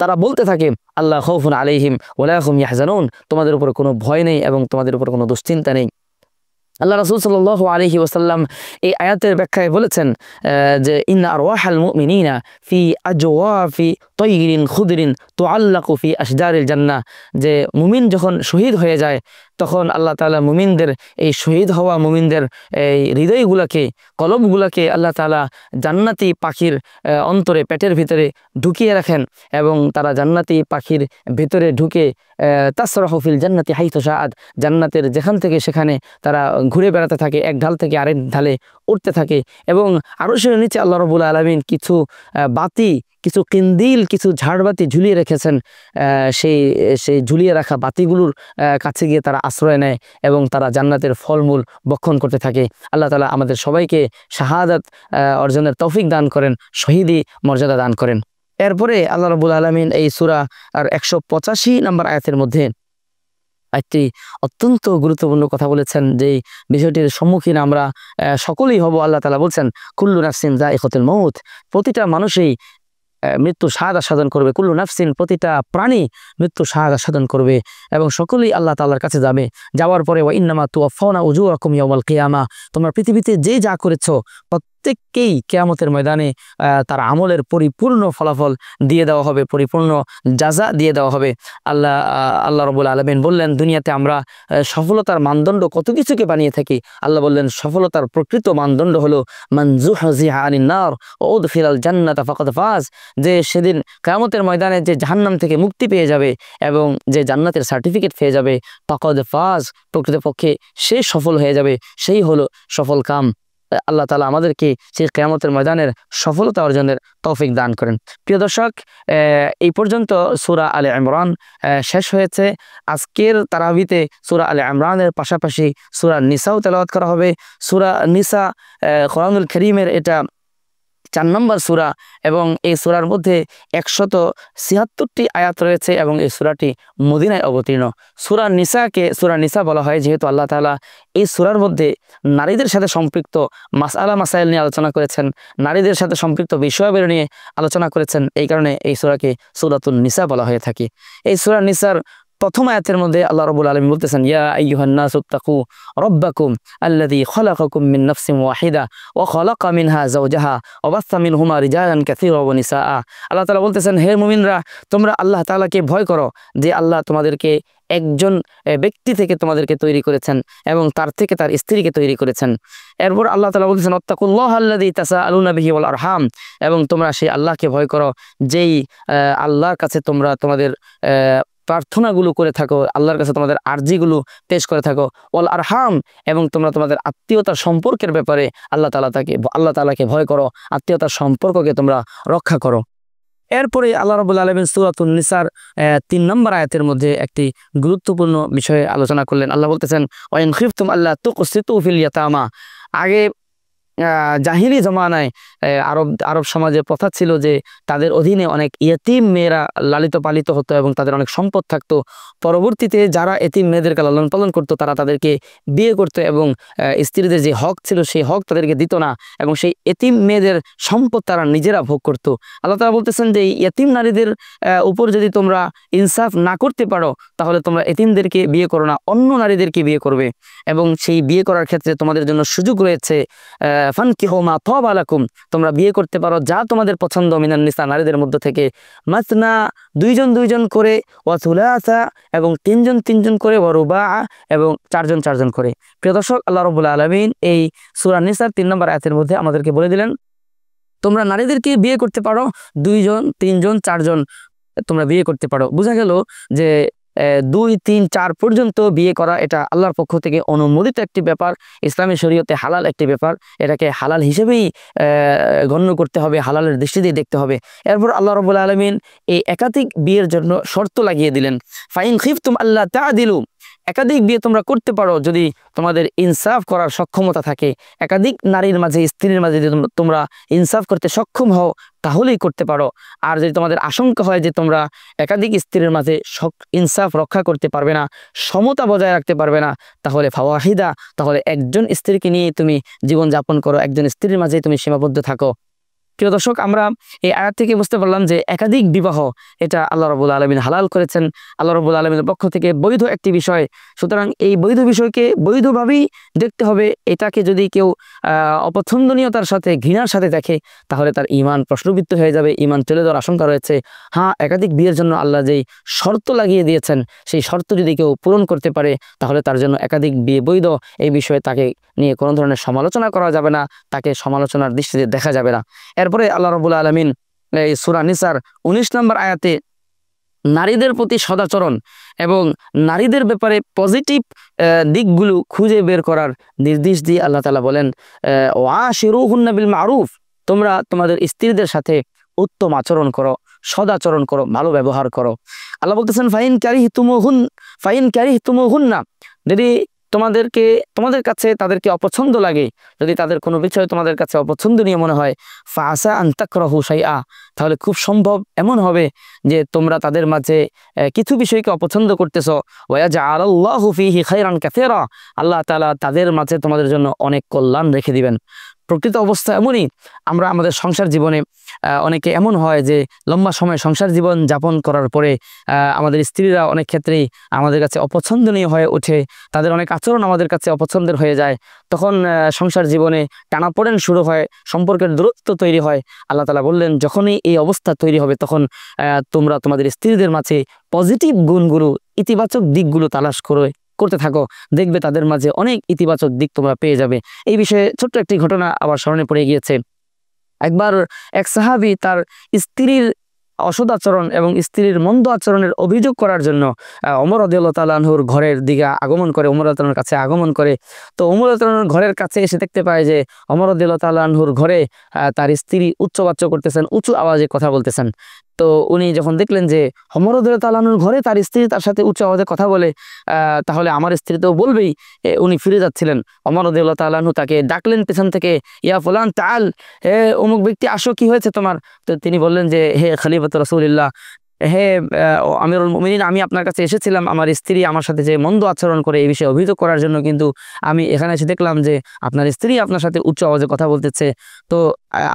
S1: তারা বলতে থাকে আল্লাহ খাউফুন আলাইহিম ওয়ালা হুম ইয়াহজানুন, তোমাদের উপর কোনো ভয় নেই এবং তোমাদের উপর কোনো দুশ্চিন্তা নেই। আল্লাহ রাসূল সাল্লাল্লাহু আলাইহি ওয়াসাল্লাম এই আয়াতের ব্যাখ্যায় বলেছেন যে ইন্না আরওয়াহাল মুমিনিনা ফি আজওয়াফি তায়রিন খুদরিন তুআল্লাকু ফি আশজারিল জান্নাহ, যে মুমিন যখন শহীদ হয়ে যায় তখন আল্লাহ তাআলা মুমিনদের এই শহীদ হওয়া মুমিনদের এই হৃদয়গুলোকে, কলবগুলোকে আল্লাহ তাআলা জান্নাতি পাখির অন্তরে, পেটের ভিতরে ঢুকিয়ে রাখেন এবং তারা জান্নাতি পাখির ভিতরে ঢুকে তাসরাহু ফিল জান্নাতি হাইথু শাআত, জান্নাতের যেখান থেকে সেখানে তারা ঘুরে বেড়াতে থাকে, এক ঢাল থেকে আরেক ঢালে উঠতে থাকে। এবং আরশের নিচে আল্লাহ রাব্বুল আলামিন কিছু বাতি, কিছু কিন্দিল, কিছু ঝাড়বাতি ঝুলিয়ে রেখেছেন। সেই ঝুলিয়ে রাখা বাতিগুলোর কাছে গিয়ে তারা আশ্রয় নেয় এবং তারা জান্নাতের ফলমূল ভক্ষণ করতে থাকে। আল্লাহ তাআলা আমাদের সবাইকে শাহাদাত অর্জনের তৌফিক দান করেন, শহীদি মর্যাদা দান করেন। এরপরে আল্লাহ রাব্বুল আলামিন এই সূরা আর 185 নম্বর আয়াতের মধ্যে একটি অত্যন্ত গুরুত্বপূর্ণ কথা বলেছেন, যে বিষয়টির সম্মুখীন আমরা সকলেই হব। আল্লাহ তাআলা বলছেন কুল্লু নাফসিন যায়িকাতুল মউত, প্রতিটা মানুষই মৃত্যু শাহাদাত সাধন করবে। কুল্লু নাফসিন, প্রতিটা প্রাণী মৃত্যু শাহাদাত সাধন করবে এবং সকলেই আল্লাহ তাআলার কাছে যাবে। যাওয়ার পরে ওয়া ইন্নামা তুওয়াফাউনা উজুরাকুম ইয়াওমাল কিয়ামা, তোমরা পৃথিবীতে যে যা করেছো প্রত্যেককেই কিয়ামতের ময়দানে তার আমলের পরিপূর্ণ ফলাফল দিয়ে দেওয়া হবে, পরিপূর্ণ জাযা দিয়ে দেওয়া হবে। আল্লাহ রাব্বুল আলামিন বললেন দুনিয়াতে আমরা সফলতার মানদণ্ড কত কিছুকে বানিয়ে থাকি। আল্লাহ বললেন সফলতার প্রকৃত মানদণ্ড হলো মান যুহযিহা আনিন নার ওয়া উদখিলাল জান্নাতা ফাকাদ ফাজ, যে সেদিন কিয়ামতের ময়দানে যে জাহান্নাম থেকে মুক্তি পেয়ে যাবে এবং যে জান্নাতের সার্টিফিকেট পেয়ে যাবে, ফাকাদ ফাজ, প্রকৃতপক্ষে সে সফল হয়ে যাবে, সেই হলো সফল কাম। আল্লাহ তাআলা আমাদেরকে সেই কিয়ামতের ময়দানের সফলতা অর্জনের তৌফিক দান করেন। প্রিয় দর্শক, এই পর্যন্ত সূরা আলে ইমরান শেষ হয়েছে। আজকের তারাবিতে সূরা আলে ইমরানের পাশাপাশি সূরা নিসাও তেলাওয়াত করা হবে। সূরা নিসা কোরআনুল কারীমের এটা ৪ নম্বর সূরা এবং এই সূরার মধ্যে ১৭৬টি আয়াত রয়েছে এবং এই সূরাটি মদিনায় অবতীর্ণ। সূরা নিসাকে সূরা নিসা বলা হয় যেহেতু আল্লাহ তাআলা এই সূরার মধ্যে নারীদের সাথে সম্পৃক্ত মাসাইল নিয়ে আলোচনা করেছেন, নারীদের সাথে সম্পৃক্ত বিষয়াবলী নিয়ে আলোচনা করেছেন, এই কারণে এই সূরাকে সূরাতুন নিসা বলা হয়ে থাকে। এই সূরা নিসার প্রথম আয়াতের মধ্যে আল্লাহ রাব্বুল আলামিন বলতেছেন, ইয়া আইয়ুহান নাসু তাকু রাব্বাকুম আল্লাযী খালাকাকুম মিন নাফসিন ওয়াহিদা ওয়া খালাকা মিনহা যাওজাহা ওয়া বাসসা মিনহুমা রিজালান কাসীরা ওয়া নিসাআ। আল্লাহ তাআলা বলতেছেন, হে মুমিনরা, তোমরা আল্লাহ তাআলাকে ভয় করো যে আল্লাহ তোমাদেরকে একজন ব্যক্তি থেকে তোমাদেরকে তৈরি করেছেন এবং তার থেকে তার স্ত্রীকে তৈরি করেছেন। এরপর আল্লাহ তাআলা বলতেছেন, ওয়াত্তাকুল্লাহ আল্লাযী তাসাআলুনা বিহি ওয়াল আরহাম, এবং তোমরা সেই আল্লাহকে ভয় করো যেই আল্লাহর কাছে তোমরা তোমাদের প্রার্থনাগুলো করে থাকো, আল্লাহর কাছে তোমাদের আরজিগুলো পেশ করে থাকো। ওয়াল আরহাম, এবং তোমরা তোমাদের আত্মীয়তার সম্পর্কের ব্যাপারে আল্লাহ তাআলাকে ভয় করো, আত্মীয়তার সম্পর্ককে তোমরা রক্ষা করো। এরপরে আল্লাহ রাব্বুল আলামিন সূরাতুন নিসার ৩ নম্বর আয়াতের মধ্যে একটি গুরুত্বপূর্ণ বিষয়ে আলোচনা করলেন। আল্লাহ বলতেছেন, ওয়া ইন খিফতুম আল্লা তুকসিতু ফিল ইয়াতামা। আগে জাহিলি জমানায় আরব সমাজে প্রথা ছিল যে তাদের অধীনে অনেক ইয়েতিম মেয়েরা লালিত পালিত হতো এবং তাদের অনেক সম্পদ থাকতো। পরবর্তীতে যারা এতিম মেয়েদেরকে লালন পালন করতো তারা তাদেরকে বিয়ে করতো এবং স্ত্রীদের যে হক ছিল সেই হক তাদেরকে দিত না এবং সেই এতিম মেয়েদের সম্পদ তারা নিজেরা ভোগ করতো। আল্লাহ তাআলা বলতেছেন যে এই এতিম নারীদের উপর যদি তোমরা ইনসাফ না করতে পারো তাহলে তোমরা এতিমদেরকে বিয়ে করো না, অন্য নারীদেরকে বিয়ে করবে এবং সেই বিয়ে করার ক্ষেত্রে তোমাদের জন্য সুযোগ রয়েছে। ফানকিহু মা তাবা লাকুম, তোমরা বিয়ে করতে পারো যা তোমাদের পছন্দ মিনান নিসা, নারীদের মধ্যে থেকে। মাসনা, দুইজন দুইজন করে, ওয়া সুলাসা, এবং তিনজন তিনজন করে, ওয়া রুবা, এবং চারজন চারজন করে। প্রিয় দর্শক, আল্লাহ রাব্বুল আলামিন এই সূরা নিসার ৩ নম্বর আয়াতের মধ্যে আমাদেরকে বলে দিলেন তোমরা নারীদেরকে বিয়ে করতে পারো, দুইজন তিনজন চারজন তোমরা বিয়ে করতে পারো। বোঝা গেল যে ২, ৩, ৪ পর্যন্ত বিয়ে করা এটা আল্লাহর পক্ষ থেকে অনুমোদিত একটি ব্যাপার, ইসলামী শরীয়তে হালাল একটি ব্যাপার, এটাকে হালাল হিসেবেই গণ্য করতে হবে, হালালের দৃষ্টি দিয়ে দেখতে হবে। এরপর আল্লাহ রাব্বুল আলামিন এই একাধিক বিয়ের জন্য শর্ত লাগিয়ে দিলেন, ফাইন খিফতুম আল্লা তা'দিলু, একাধিক বিয়ে তোমরা করতে পারো যদি তোমাদের ইনসাফ করার সক্ষমতা থাকে। একাধিক নারীর মাঝে, স্ত্রীর মাঝে যদি তোমরা ইনসাফ করতে সক্ষম হও তাহলেই করতে পারো। আর যদি তোমাদের আশঙ্কা হয় যে তোমরা একাধিক স্ত্রীর মাঝে ইনসাফ রক্ষা করতে পারবে না, সমতা বজায় রাখতে পারবে না, তাহলে ফাওয়াহিদা, তাহলে একজন স্ত্রীকে নিয়ে তুমি জীবনযাপন করো, একজন স্ত্রীর মাঝে তুমি সীমাবদ্ধ থাকো। প্রিয় দর্শক, আমরা এই আয়াত থেকে বুঝতে পারলাম যে একাধিক বিবাহ এটা আল্লাহ রাব্বুল আলামিন হালাল করেছেন, আল্লাহ রাব্বুল আলামিনের পক্ষ থেকে বৈধ একটি বিষয়। সুতরাং এই বৈধ বিষয়কে বৈধভাবেই দেখতে হবে। এটাকে যদি কেউ অপছন্দনীয়তার সাথে, ঘৃণার সাথে দেখে তাহলে তার ঈমান প্রশ্নবিদ্ধ হয়ে যাবে, ঈমান চলে যাওয়ার আশঙ্কা রয়েছে। হ্যাঁ, একাধিক বিয়ের জন্য আল্লাহ যেই শর্ত লাগিয়ে দিয়েছেন সেই শর্ত যদি কেউ পূরণ করতে পারে তাহলে তার জন্য একাধিক বিয়ে বৈধ। এই বিষয়ে তাকে নিয়ে কোনো ধরনের সমালোচনা করা যাবে না, তাকে সমালোচনার দৃষ্টিতে দেখা যাবে না। এরপরে আল্লাহ রাব্বুল আলামিন এই সূরা নিসার ১৯ নম্বর আয়াতে নারীদের প্রতি সদাচরণ এবং নারীদের ব্যাপারে পজিটিভ দিকগুলো খুঁজে বের করার নির্দেশ দিয়ে আল্লাহ তাআলা বলেন, ওয়াশিরুহুন্না বিল মারুফ, তোমরা তোমাদের স্ত্রীদের সাথে উত্তম আচরণ করো, সদাচরণ করো, ভালো ব্যবহার করো। আল্লাহ বলতেছেন, ফাইন কারিহতুমুহুন্না, যদি তোমাদের কাছে তাদেরকে অপছন্দ লাগে, যদি তাদের কোনো বিষয় তোমাদের কাছে অপছন্দনীয় মনে হয়, ফাআসা আন তাকরাহু শাইআ, তাহলে খুব সম্ভব এমন হবে যে তোমরা তাদের মাঝে কিছু বিষয়কে অপছন্দ করতেছো। ওয়া জাআলাল্লাহু ফীহি খায়রান কাসীরা, আল্লাহ তাআলা তাদের মাঝে তোমাদের জন্য অনেক কল্যাণ রেখে দিবেন। প্রকৃত অবস্থা এমনই, আমরা আমাদের সংসার জীবনে অনেকে এমন হয় যে লম্বা সময় সংসার জীবন যাপন করার পরে আমাদের স্ত্রীরা অনেক ক্ষেত্রেই আমাদের কাছে অপছন্দনীয় হয়ে ওঠে, তাদের অনেক আচরণ আমাদের কাছে অপছন্দের হয়ে যায়। তখন সংসার জীবনে টানাপোড়েন শুরু হয়, সম্পর্কের দূরত্ব তৈরি হয়। আল্লাহ তাআলা বললেন, যখনই এই অবস্থা তৈরি হবে তখন তোমরা তোমাদের স্ত্রীদের মাঝে পজিটিভ গুণগুলো, ইতিবাচক দিকগুলো তালাশ করতে থাকো, দেখবে তাদের মাঝে অনেক ইতিবাচক দিক তোমরা পেয়ে যাবে। এই বিষয়ে ছোট্ট একটি ঘটনা আবার স্মরণে পড়ে গিয়েছে। একবার এক সাহাবী তার স্ত্রীর অসদাচরণ এবং স্ত্রীর মন্দ আচরণের অভিযোগ করার জন্য ওমর রাদিয়াল্লাহু তাআলা আনহুর ঘরের দিকে আগমন করে, ওমর রাদিয়াল্লাহু আনহুর কাছে আগমন করে। তো ওমর রাদিয়াল্লাহু আনহুর ঘরের কাছে এসে দেখতে পায় যে ওমর রাদিয়াল্লাহু তাআলা আনহুর ঘরে তার স্ত্রী উচ্চবাচ্য করতেছেন, উঁচু আওয়াজে কথা বলতেছেন। তো উনি যখন দেখলেন যে ওমর রাদিয়াল্লাহু তাআলা আনহুর ঘরে তার স্ত্রী তার সাথে উচ্চ আওয়াজে কথা বলে, তাহলে আমার স্ত্রী তো বলবেই। উনি ফিরে যাচ্ছিলেন, ওমর রাদিয়াল্লাহু তাআলা আনহু তাকে ডাকলেন পেছন থেকে, ইয়া ফুলান তাআল, হে অমুক ব্যক্তি আসো, কি হয়েছে তোমার? তো তিনি বললেন যে হে খলিফাতুর রাসূলুল্লাহ, হে আমিরুল মুমিনিন, আমি আপনার কাছে এসেছিলাম আমার স্ত্রী আমার সাথে যে মন্দ আচরণ করে এই বিষয়ে অভিযোগ করার জন্য, কিন্তু আমি এখানে এসে দেখলাম যে আপনার স্ত্রী আপনার সাথে উচ্চ আওয়াজে কথা বলতেছে। তো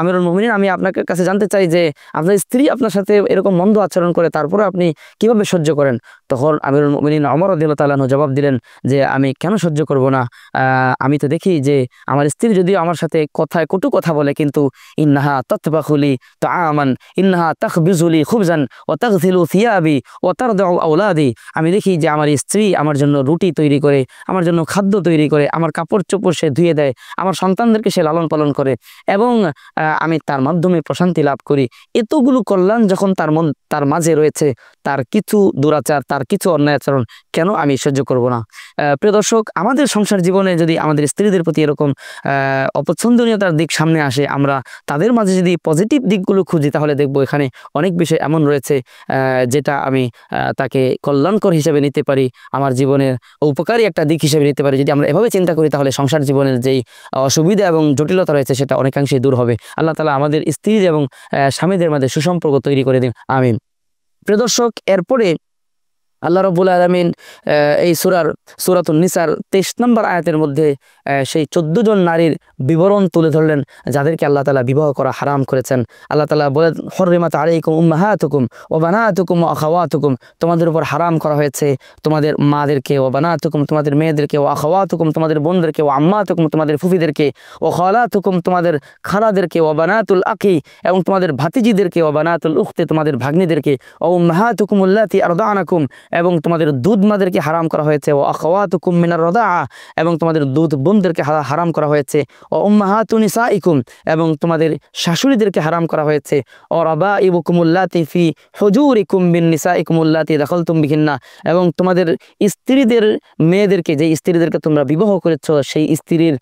S1: আমিরুল মুমিনিন, আমি আপনার কাছে জানতে চাই যে আপনার স্ত্রী আপনার সাথে এরকম মন্দ আচরণ করে, তারপরে আপনি কিভাবে সহ্য করেন? তখন আমিরুল মুমিনিন ওমর রাদিয়াল্লাহু তাআলা আনহু জবাব দিলেন যে আমি কেন সহ্য করব না? আমি তো দেখি যে আমার স্ত্রী যদিও আমার সাথে কথায় কটু কথা বলে, কিন্তু ইন্নাহা তাতবাখুলি তাআমান, ইন্নাহা তাখবিজুলি খুবজান ওয়া তাগসিলু থিয়াবি ওয়া তারদাউ আওলাদি। আমি দেখি যে আমার স্ত্রী আমার জন্য রুটি তৈরি করে, আমার জন্য খাদ্য তৈরি করে, আমার কাপড় চোপড় সে ধুয়ে দেয়, আমার সন্তানদেরকে সে লালন পালন করে, এবং আমি তার মাধ্যমে প্রশান্তি লাভ করি। এতগুলো কল্যাণ যখন তার মাঝে রয়েছে, তার কিছু দুরাচার, তার কিছু অন্যায় আচরণ কেন আমি সহ্য করব না? প্রিয় দর্শক, আমাদের সংসার জীবনে যদি আমাদের স্ত্রীদের প্রতি এরকম অপছন্দনীয়তার দিক সামনে আসে, আমরা তাদের মাঝে যদি পজিটিভ দিকগুলো খুঁজি, তাহলে দেখব এখানে অনেক বিষয় এমন রয়েছে যেটা আমি তাকে কল্যাণকর হিসেবে নিতে পারি, আমার জীবনের উপকারী একটা দিক হিসেবে নিতে পারি। যদি আমরা এভাবে চিন্তা করি, তাহলে সংসার জীবনের যেই অসুবিধা এবং জটিলতা রয়েছে সেটা অনেকাংশেই দূর হবে। আল্লাহ তাআলা আমাদের স্ত্রী এবং স্বামীদের মাঝে সুসম্পর্ক তৈরি করে দিন, আমিন। প্রিয় দর্শক, এরপরে আল্লাহ রাব্বুল আলামিন এই সূরাতুন নিসার 23 নম্বর আয়াতের মধ্যে সেই 14 জন নারীর বিবরণ তুলে ধরলেন যাদেরকে আল্লাহ তাআলা বিবাহ করা হারাম করেছেন। আল্লাহ তাআলা বলেন, হুররিমাত আলাইকুম উম্মাহাতুকুম ওয়া বানাতুকুম ওয়া আখাওয়াতুকুম, তোমাদের উপর হারাম করা হয়েছে তোমাদের মাদেরকে, ওয়া বানাতুকুম তোমাদের মেয়েদেরকে, ওয়া আখাওয়াতুকুম তোমাদের বোনদেরকে, ওয়া আম্মাতুকুম তোমাদের ফুফিদেরকে, ওয়া খালাতুকুম তোমাদের খালাদেরকে, ওয়া বানাতুল আখি এবং তোমাদের ভাতিজিদেরকে, ওয়া বানাতুল উখতি তোমাদের ভাগ্নিদেরকে, ওয়া উম্মাহাতুকুম আল্লাতী আরদানাকুম এবং তোমাদের দুধ মাদেরকে হারাম করা হয়েছে, ও আখাওয়াতুকুম মিনার রাদাআ এবং তোমাদের দুধ বোনদেরকে হারাম করা হয়েছে, ও উম্মাহাতু নিসাইকুম এবং তোমাদের শাশুড়িদেরকে হারাম করা হয়েছে, ও রাবাইবুকুম আল্লাতী ফি হুজুরিকুম মিন নিসাইকুম আল্লাতী দাখালতুম বিহিন্না এবং তোমাদের স্ত্রীদের মেয়েদেরকে, যে স্ত্রীদেরকে তোমরা বিবাহ করেছো, সেই স্ত্রীর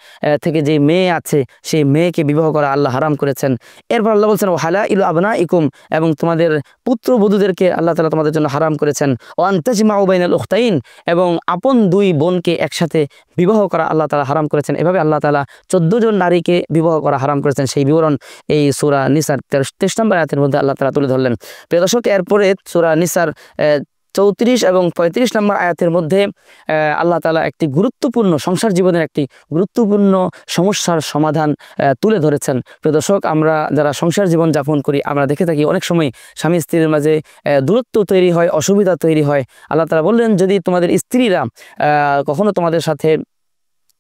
S1: থেকে যে মেয়ে আছে সেই মেয়েকে বিবাহ করা আল্লাহ হারাম করেছেন। এরপর আল্লাহ বলছেন, ও হালাইলু আবনাইকুম এবং তোমাদের পুত্রবধূদেরকে আল্লাহ তাআলা তোমাদের জন্য হারাম করেছেন, ও তাজমাউ বাইনাল উখতাইন এবং আপন দুই বোনকে একসাথে বিবাহ করা আল্লাহ তাআলা হারাম করেছেন। এভাবে আল্লাহ তাআলা 14 জন নারীকে বিবাহ করা হারাম করেছেন। সেই বিবরণ এই সূরা নিসার 23 নম্বর আয়াতের মধ্যে আল্লাহ তাআলা তুলে ধরলেন। প্রিয় দর্শক, এরপরে সূরা নিসার 34 এবং 35 নম্বর আয়াতের মধ্যে আল্লাহ তাআলা একটি গুরুত্বপূর্ণ সংসার জীবনের একটি গুরুত্বপূর্ণ সমস্যার সমাধান তুলে ধরেছেন। প্রিয় দর্শক, আমরা যারা সংসার জীবন যাপন করি, আমরা দেখে থাকি অনেক সময় স্বামী স্ত্রীর মাঝে দূরত্ব তৈরি হয়, অসুবিধা তৈরি হয়। আল্লাহ তাআলা বললেন, যদি তোমাদের স্ত্রীরা কখনো তোমাদের সাথে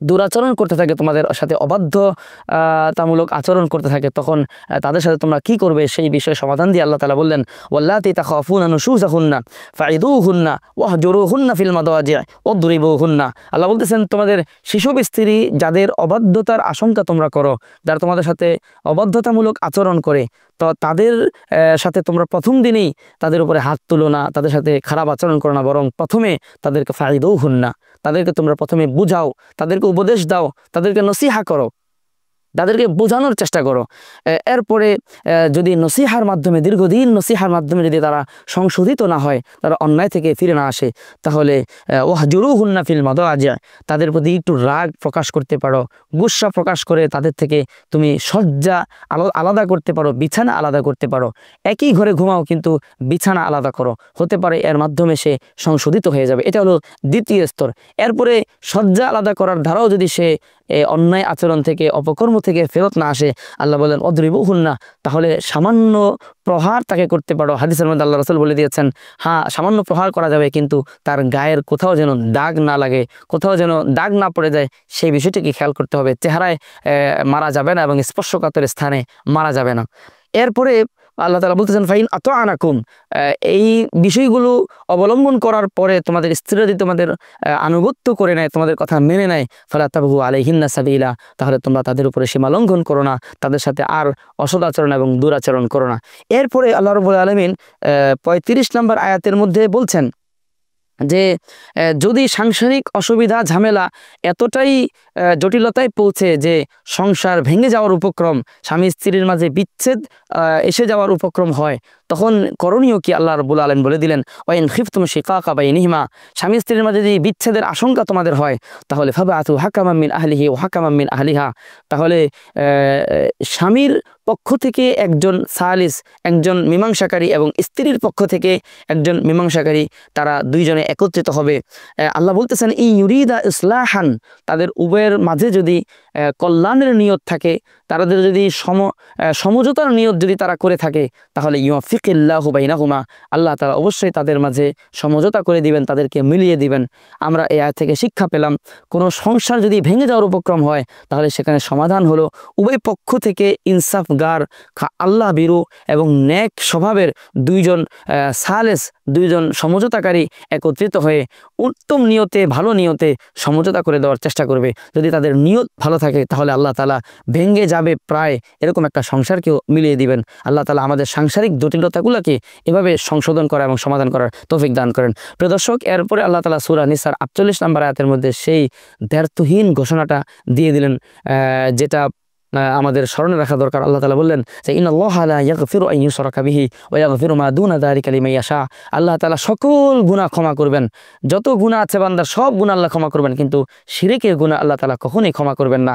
S1: দুরাচরণ করতে থাকে, তোমাদের সাথে অবাধ্যতামূলক আচরণ করতে থাকে, তখন তাদের সাথে তোমরা কি করবে সেই বিষয়ে সমাধান দিয়ে আল্লাহ তাআলা বললেন, ওয়াল্লাতী তাখাফুনা নুশুযাহুন্না ফাইদুহুন্না ওয়াহজুরুহুন্না ফিল মাদাজি' ওয়াদরিবুহুন্না। আল্লাহ বলতেছেন, তোমাদের শিশু স্ত্রী যাদের অবাধ্যতার আশঙ্কা তোমরা করো, যারা তোমাদের সাথে অবাধ্যতামূলক আচরণ করে, তো তাদের সাথে তোমরা প্রথম দিনেই তাদের উপরে হাত তুলো না, তাদের সাথে খারাপ আচরণ করো না, বরং প্রথমে তাদেরকে ফাইদুহুন্না, তাদেরকে তোমরা প্রথমে বুঝাও, তাদেরকে উপদেশ দাও, তাদেরকে নসিহা করো, তাদেরকে বোঝানোর চেষ্টা করো। এরপরে যদি নসিহার মাধ্যমে, দীর্ঘদিন নসিহার মাধ্যমে যদি তারা সংশোধিত না হয়, তারা অন্যায় থেকে ফিরে না আসে, তাহলে ওয়াহজুরুহুন্না ফিল মাদাজি', তাদের প্রতি একটু রাগ প্রকাশ করতে পারো, গুসা প্রকাশ করে তাদের থেকে তুমি শয্যা আলাদা করতে পারো, বিছানা আলাদা করতে পারো। একই ঘরে ঘুমাও কিন্তু বিছানা আলাদা করো, হতে পারে এর মাধ্যমে সে সংশোধিত হয়ে যাবে। এটা হলো দ্বিতীয় স্তর। এরপরে শয্যা আলাদা করার দ্বারাও যদি সে অন্যায় আচরণ থেকে, অপকর্ম থেকে ফেরত না আসে, আল্লাহ বলেন অদ্রিবুহুন্না, তাহলে সামান্য প্রহার তাকে করতে পারো। হাদিসের মধ্যে আল্লাহ রাসূল বলে দিয়েছেন, হ্যাঁ সামান্য প্রহার করা যাবে, কিন্তু তার গায়ের কোথাও যেন দাগ না লাগে, কোথাও যেন দাগ না পড়ে যায়, সেই বিষয়টিকে খেয়াল করতে হবে। চেহারায় মারা যাবে না এবং স্পর্শকাতর স্থানে মারা যাবে না। এরপরে আল্লাহ তাআলা বলতেছেন ফাইন আতাআনাকুম, এই বিষয়গুলো অবলম্বন করার পরে তোমাদের স্ত্রীরা যদি তোমাদের আনুগত্য করে নেয়, তোমাদের কথা মেনে নেয়, ফালা তাবগু আলাইহিন্না সাবিলা, তাহলে তোমরা তাদের উপরে সীমা লঙ্ঘন করো না, তাদের সাথে আর অসদাচরণ এবং দুরাচরণ করো না। এরপরে আল্লাহ রাব্বুল আলামিন 35 নম্বর আয়াতের মধ্যে বলছেন যে যদি সাংসারিক অসুবিধা ঝামেলা এতটাই জটিলতায় পৌঁছে যে সংসার ভেঙে যাওয়ার উপক্রম, স্বামী স্ত্রীর মাঝে বিচ্ছেদ এসে যাওয়ার উপক্রম হয়, তখন করণীয় কি আল্লাহ রাব্বুল আলামিন বলে দিলেন, ওয়াইন খিফতুম শিকাকা বাইনিহিমা, স্বামী স্ত্রীর মাঝে যদি বিচ্ছেদের আশঙ্কা তোমাদের হয়, তাহলে ফাবআতু হাকামান মিন আহলিহি ওয়া হাকামান মিন আহলিহা, তাহলে স্বামীর পক্ষ থেকে একজন সালিস, একজন মীমাংসাকারী, এবং স্ত্রীর পক্ষ থেকে একজন মীমাংসাকারী, তারা দুইজনে একত্রিত হবে। আল্লাহ বলতেছেন ই ইউরিদা ইসলাহান, তাদের উভয়ের মাঝে যদি কল্যাণের নিয়ত থাকে, তাদের যদি সমঝোতার নিয়ত যদি তারা করে থাকে, তাহলে ইউফিকিল্লাহু বাইনাহুমা, আল্লাহ তাআলা অবশ্যই তাদের মাঝে সমঝোতা করে দিবেন, তাদেরকে মিলিয়ে দিবেন। আমরা এই আয়াত থেকে শিক্ষা পেলাম, কোনো সংসার যদি ভেঙে যাওয়ার উপক্রম হয়, তাহলে সেখানে সমাধান হলো উভয় পক্ষ থেকে ইনসাফগার, আল্লাহ বিরু এবং নেক স্বভাবের দুইজন সালেস, দুইজন সমঝোতাকারী একত্রিত হয়ে উত্তম নিয়তে, ভালো নিয়তে সমঝোতা করে দেওয়ার চেষ্টা করবে। যদি তাদের নিয়ত ভালো থাকে, তাহলে আল্লাহ তাআলা ভেঙে যাবে প্রায় এরকম একটা সংসারকেও মিলিয়ে দিবেন। আল্লাহ তাআলা আমাদের সাংসারিক জটিলতাগুলোকে এভাবে সংশোধন করা এবং সমাধান করার তৌফিক দান করেন। প্রিয় দর্শক, এরপরে আল্লাহ তাআলা সূরা নিসার 48 নম্বর আয়াতের মধ্যে সেই দ্ব্যর্থহীন ঘোষণাটা দিয়ে দিলেন, যেটা আমাদের স্মরণে রাখা দরকার। আল্লাহ তাআলা বললেন যে ইন্নাল্লাহা লা ইয়াগফিরু আন ইউশরাকা বিহি ওয়া ইয়াগফিরু মা দুনা যালিকা লিমান ইয়াশা, আল্লাহ তাআলা সকল গুনাহ ক্ষমা করবেন, যত গুনাহ আছে বান্দার সব গুনাহ আল্লাহ ক্ষমা করবেন, কিন্তু শিরকের গুনাহ আল্লাহ তাআলা কখনোই ক্ষমা করবেন না।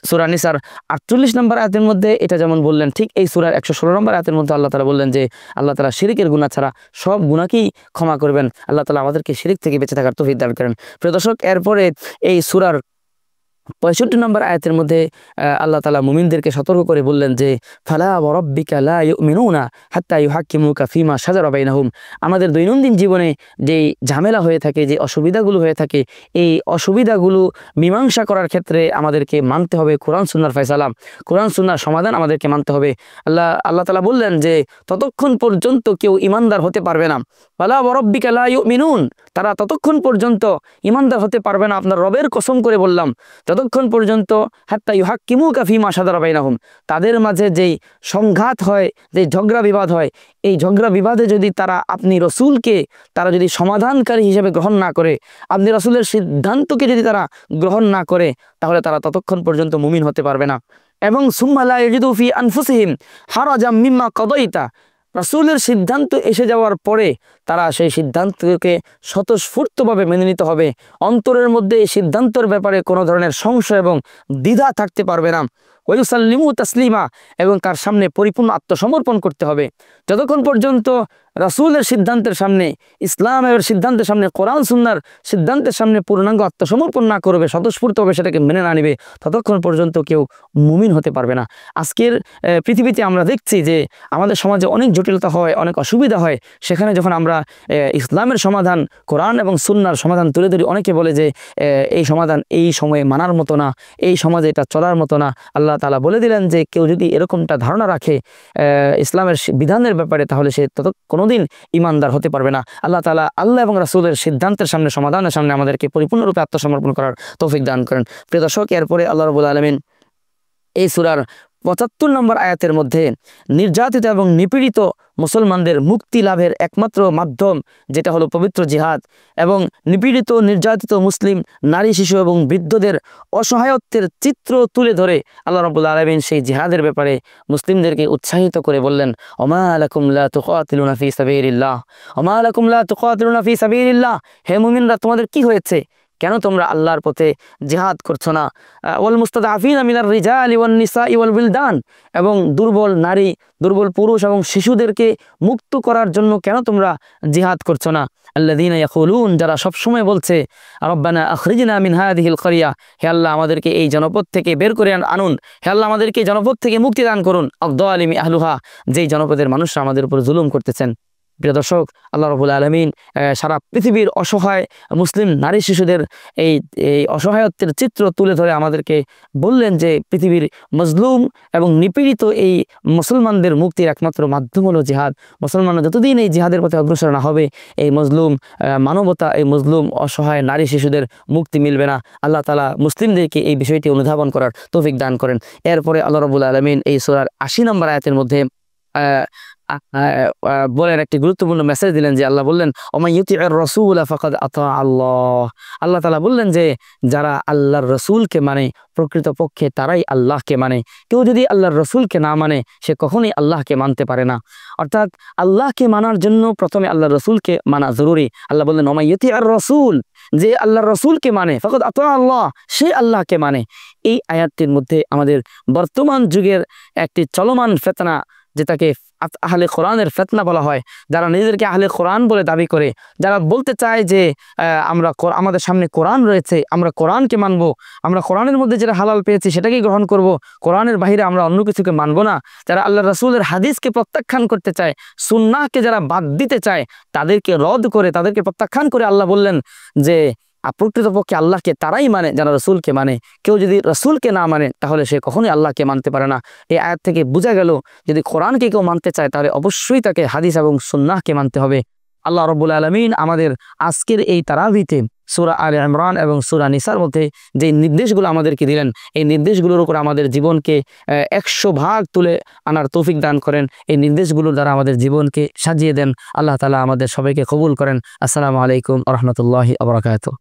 S1: সূরা নিসার 48 নম্বর আয়াতের মধ্যে এটা যেমন বললেন, ঠিক এই সূরার 116 নম্বর আয়াতের মধ্যে আল্লাহ তাআলা বললেন যে আল্লাহ তাআলা শিরকের গুনাহ ছাড়া সব গুনাহকেই ক্ষমা করবেন। আল্লাহ তাআলা আমাদেরকে শিরক থেকে বেঁচে থাকার তৌফিক দান করেন। প্রিয় দর্শক, এরপরে এই সূরার 65 নম্বর আয়াতের মধ্যে আল্লাহ তাআলা মুমিনদেরকে সতর্ক করে বললেন যে ফালা ওয়া রাব্বিকা লা ইউমিনুনা হাত্তা ইউহাক্কিমুকা ফিমা শাজারা বাইনাহুম, আমাদের দৈনন্দিন জীবনে যেই ঝামেলা হয়ে থাকে, যে অসুবিধাগুলো হয়ে থাকে, এই অসুবিধাগুলো মীমাংসা করার ক্ষেত্রে আমাদেরকে মানতে হবে কোরআন সুন্নাহর ফয়সালা, কোরআন সুন্নাহর সমাধান আমাদেরকে মানতে হবে। আল্লাহ তাআলা বললেন যে ততক্ষণ পর্যন্ত কেউ ঈমানদার হতে পারবে না, ফালা ওয়া রাব্বিকা লা ইউমিনুন, তারা ততক্ষণ পর্যন্ত ঈমানদার হতে পারবে না, আপনার রবের কসম করে বললাম, যতক্ষণ পর্যন্ত হাত্তা ইউহাক্কিমুকা ফিমা শাজারা বাইনাহুম, তাদের মাঝে যেই সংঘাত হয়, যে ঝগড়া বিবাদ হয়, এই ঝগড়া বিবাদে যদি তারা আপনি রসুলকে তারা যদি সমাধানকারী হিসেবে গ্রহণ না করে, আপনি রসুলের সিদ্ধান্তকে যদি তারা গ্রহণ না করে, তাহলে তারা ততক্ষণ পর্যন্ত মুমিন হতে পারবে না। এবং সুম্মা লা ইয়াজিদু ফি আনফুসিহিম হারাজাম মিম্মা কাদাইতা, রাসূলের সিদ্ধান্ত এসে যাওয়ার পরে তারা সেই সিদ্ধান্তকে স্বতঃস্ফূর্তভাবে মেনে নিতে হবে, অন্তরের মধ্যে এই সিদ্ধান্তের ব্যাপারে কোনো ধরনের সংশয় এবং দ্বিধা থাকতে পারবে না। ওয়ায়ুসাল্লিমু তাসলিমা, এবং তার সামনে পরিপূর্ণ আত্মসমর্পণ করতে হবে। যতক্ষণ পর্যন্ত রাসূলের সিদ্ধান্তের সামনে, ইসলামের সিদ্ধান্তের সামনে, কোরআন সুন্নাহর সিদ্ধান্তের সামনে পূর্ণাঙ্গ আত্মসমর্পণ না করবে, স্বতঃস্ফূর্তভাবে সেটাকে মেনে না নিবে, ততক্ষণ পর্যন্ত কেউ মুমিন হতে পারবে না। আজকের পৃথিবীতে আমরা দেখছি যে আমাদের সমাজে অনেক জটিলতা হয়, অনেক অসুবিধা হয়, সেখানে যখন আমরা ইসলামের সমাধান, কোরআন এবং সুন্নাহর সমাধান তুলে ধরি, অনেকে বলে যে এই সমাধান এই সময়ে মানার মতো না, এই সমাজে এটা চলার মতো না। আল্লাহ তাআলা বলে দিলেন যে কেউ যদি এরকমটা ধারণা রাখে ইসলামের বিধানের ব্যাপারে, তাহলে সে কোনোদিন ঈমানদার হতে পারবে না। আল্লাহ তাআলা আল্লাহ এবং রাসূলের সিদ্ধান্তের সামনে, সমাধানের সামনে আমাদেরকে পরিপূর্ণরূপে আত্মসমর্পণ করার তৌফিক দান করেন। প্রিয় দর্শক, এরপরে আল্লাহ রাব্বুল আলামিন এই সূরার 75 নম্বর আয়াতের মধ্যে নির্যাতিত এবং নিপীড়িত মুসলমানদের মুক্তি লাভের একমাত্র মাধ্যম, যেটা হলো পবিত্র জিহাদ, এবং নিপীড়িত নির্যাতিত মুসলিম নারী, শিশু এবং বৃদ্ধদের অসহায়ত্বের চিত্র তুলে ধরে আল্লাহ রাব্বুল আলামিন সেই জিহাদের ব্যাপারে মুসলিমদেরকে উৎসাহিত করে বললেন, ওমা লাকুম লা তুকাতিলুনা ফি সাবিলিল্লাহ, ওমা লাকুম লা তুকাতিলুনা ফি সাবিলিল্লাহ, হে মুমিনরা, তোমাদের কি হয়েছে, কেন তোমরা আল্লাহর পথে জিহাদ করছো না? ওয়াল মুস্তাদআফিনা মিনার রিজালি ওয়ান নিসাই ওয়াল বিলদান, এবং দুর্বল নারী, দুর্বল পুরুষ এবং শিশুদেরকে মুক্ত করার জন্য কেন তোমরা জিহাদ করছো না? আল্লাযীনা ইয়াকুলুন, যারা সবসময় বলছে, রব্বানা আখরিজনা মিন হাযিহিল ক্বরিয়া, হে আল্লাহ আমাদেরকে এই জনপদ থেকে বের করে আনুন, হে আল্লাহ আমাদেরকে এই জনপদ থেকে মুক্তি দান করুন, আযযালিমি আহলুহা, যেই জনপদের মানুষরা আমাদের উপর জুলুম করতেছেন। প্রিয় দর্শক, আল্লাহ রাব্বুল আলামিন সারা পৃথিবীর অসহায় মুসলিম নারী শিশুদের এই এই অসহায়ত্বের চিত্র তুলে ধরে আমাদেরকে বললেন যে পৃথিবীর মজলুম এবং নিপীড়িত এই মুসলমানদের মুক্তির একমাত্র মাধ্যম হলো জিহাদ। মুসলমানরা যতদিন এই জিহাদের পথে অগ্রসর না হবে, এই মজলুম মানবতা, এই মজলুম অসহায় নারী শিশুদের মুক্তি মিলবে না। আল্লাহ তাআলা মুসলিমদেরকে এই বিষয়টি অনুধাবন করার তৌফিক দান করেন। এরপরে আল্লাহ রাব্বুল আলামিন এই সূরার ৮০ নম্বর আয়াতের মধ্যে বলেন, একটি গুরুত্বপূর্ণ মেসেজ দিলেন যে আল্লাহ বললেন, ওমান ইউতিউর রাসূলা ফাকাদ আতা আল্লাহ। আল্লাহ তাআলা বললেন যে যারা আল্লাহর রসুলকে মানে প্রকৃতপক্ষে তারাই আল্লাহকে মানে। কেউ যদি আল্লাহর রসুলকে না মানে সে কখনোই আল্লাহকে মানতে পারে না। অর্থাৎ আল্লাহকে মানার জন্য প্রথমে আল্লাহর রসুলকে মানা জরুরি। আল্লাহ বললেন ওমান ইউতিউর রাসূল, যে আল্লাহর রসুলকে মানে ফাকাদ আতা আল্লাহ, সে আল্লাহকে মানে। এই আয়াতটির মধ্যে আমাদের বর্তমান যুগের একটি চলমান ফিতনা, যেটাকে আহলে কোরআনের ফিতনা বলা হয়, যারা নিজেদেরকে আহলে কোরআন বলে দাবি করে, যারা বলতে চায় যে আমাদের সামনে কোরআন রয়েছে, আমরা কোরআনকে মানবো, আমরা কোরআনের মধ্যে যেটা হালাল পেয়েছি সেটাকেই গ্রহণ করব, কোরআনের বাইরে আমরা অন্য কিছুকে মানব না। যারা আল্লাহ রাসূলের হাদিসকে প্রত্যাখ্যান করতে চায়, সুন্নাহকে যারা বাদ দিতে চায়, তাদেরকে রদ করে, তাদেরকে প্রত্যাখ্যান করে আল্লাহ বললেন যে প্রকৃতপক্ষে আল্লাহকে তারাই মানে যারা রসুলকে মানে। কেউ যদি রসুলকে না মানে তাহলে সে কখনোই আল্লাহকে মানতে পারে না। এই আয়াত থেকে বোঝা গেল যদি কোরআনকে কেউ মানতে চায় তাহলে অবশ্যই তাকে হাদিস এবং সুন্নাহকে মানতে হবে। আল্লাহ রাব্বুল আলামিন আমাদের আজকের এই তারাবিতে সূরা আলে ইমরান এবং সূরা নিসার মধ্যে যে নির্দেশগুলো আমাদেরকে দিলেন, এই নির্দেশগুলোর উপর আমাদের জীবনকে 100 ভাগ তুলে আনার তৌফিক দান করেন। এই নির্দেশগুলোর দ্বারা আমাদের জীবনকে সাজিয়ে দেন। আল্লাহ তাআলা আমাদের সবাইকে কবুল করেন। আসসালামু আলাইকুম ওয়া রাহমাতুল্লাহি ওয়া বারাকাতুহু।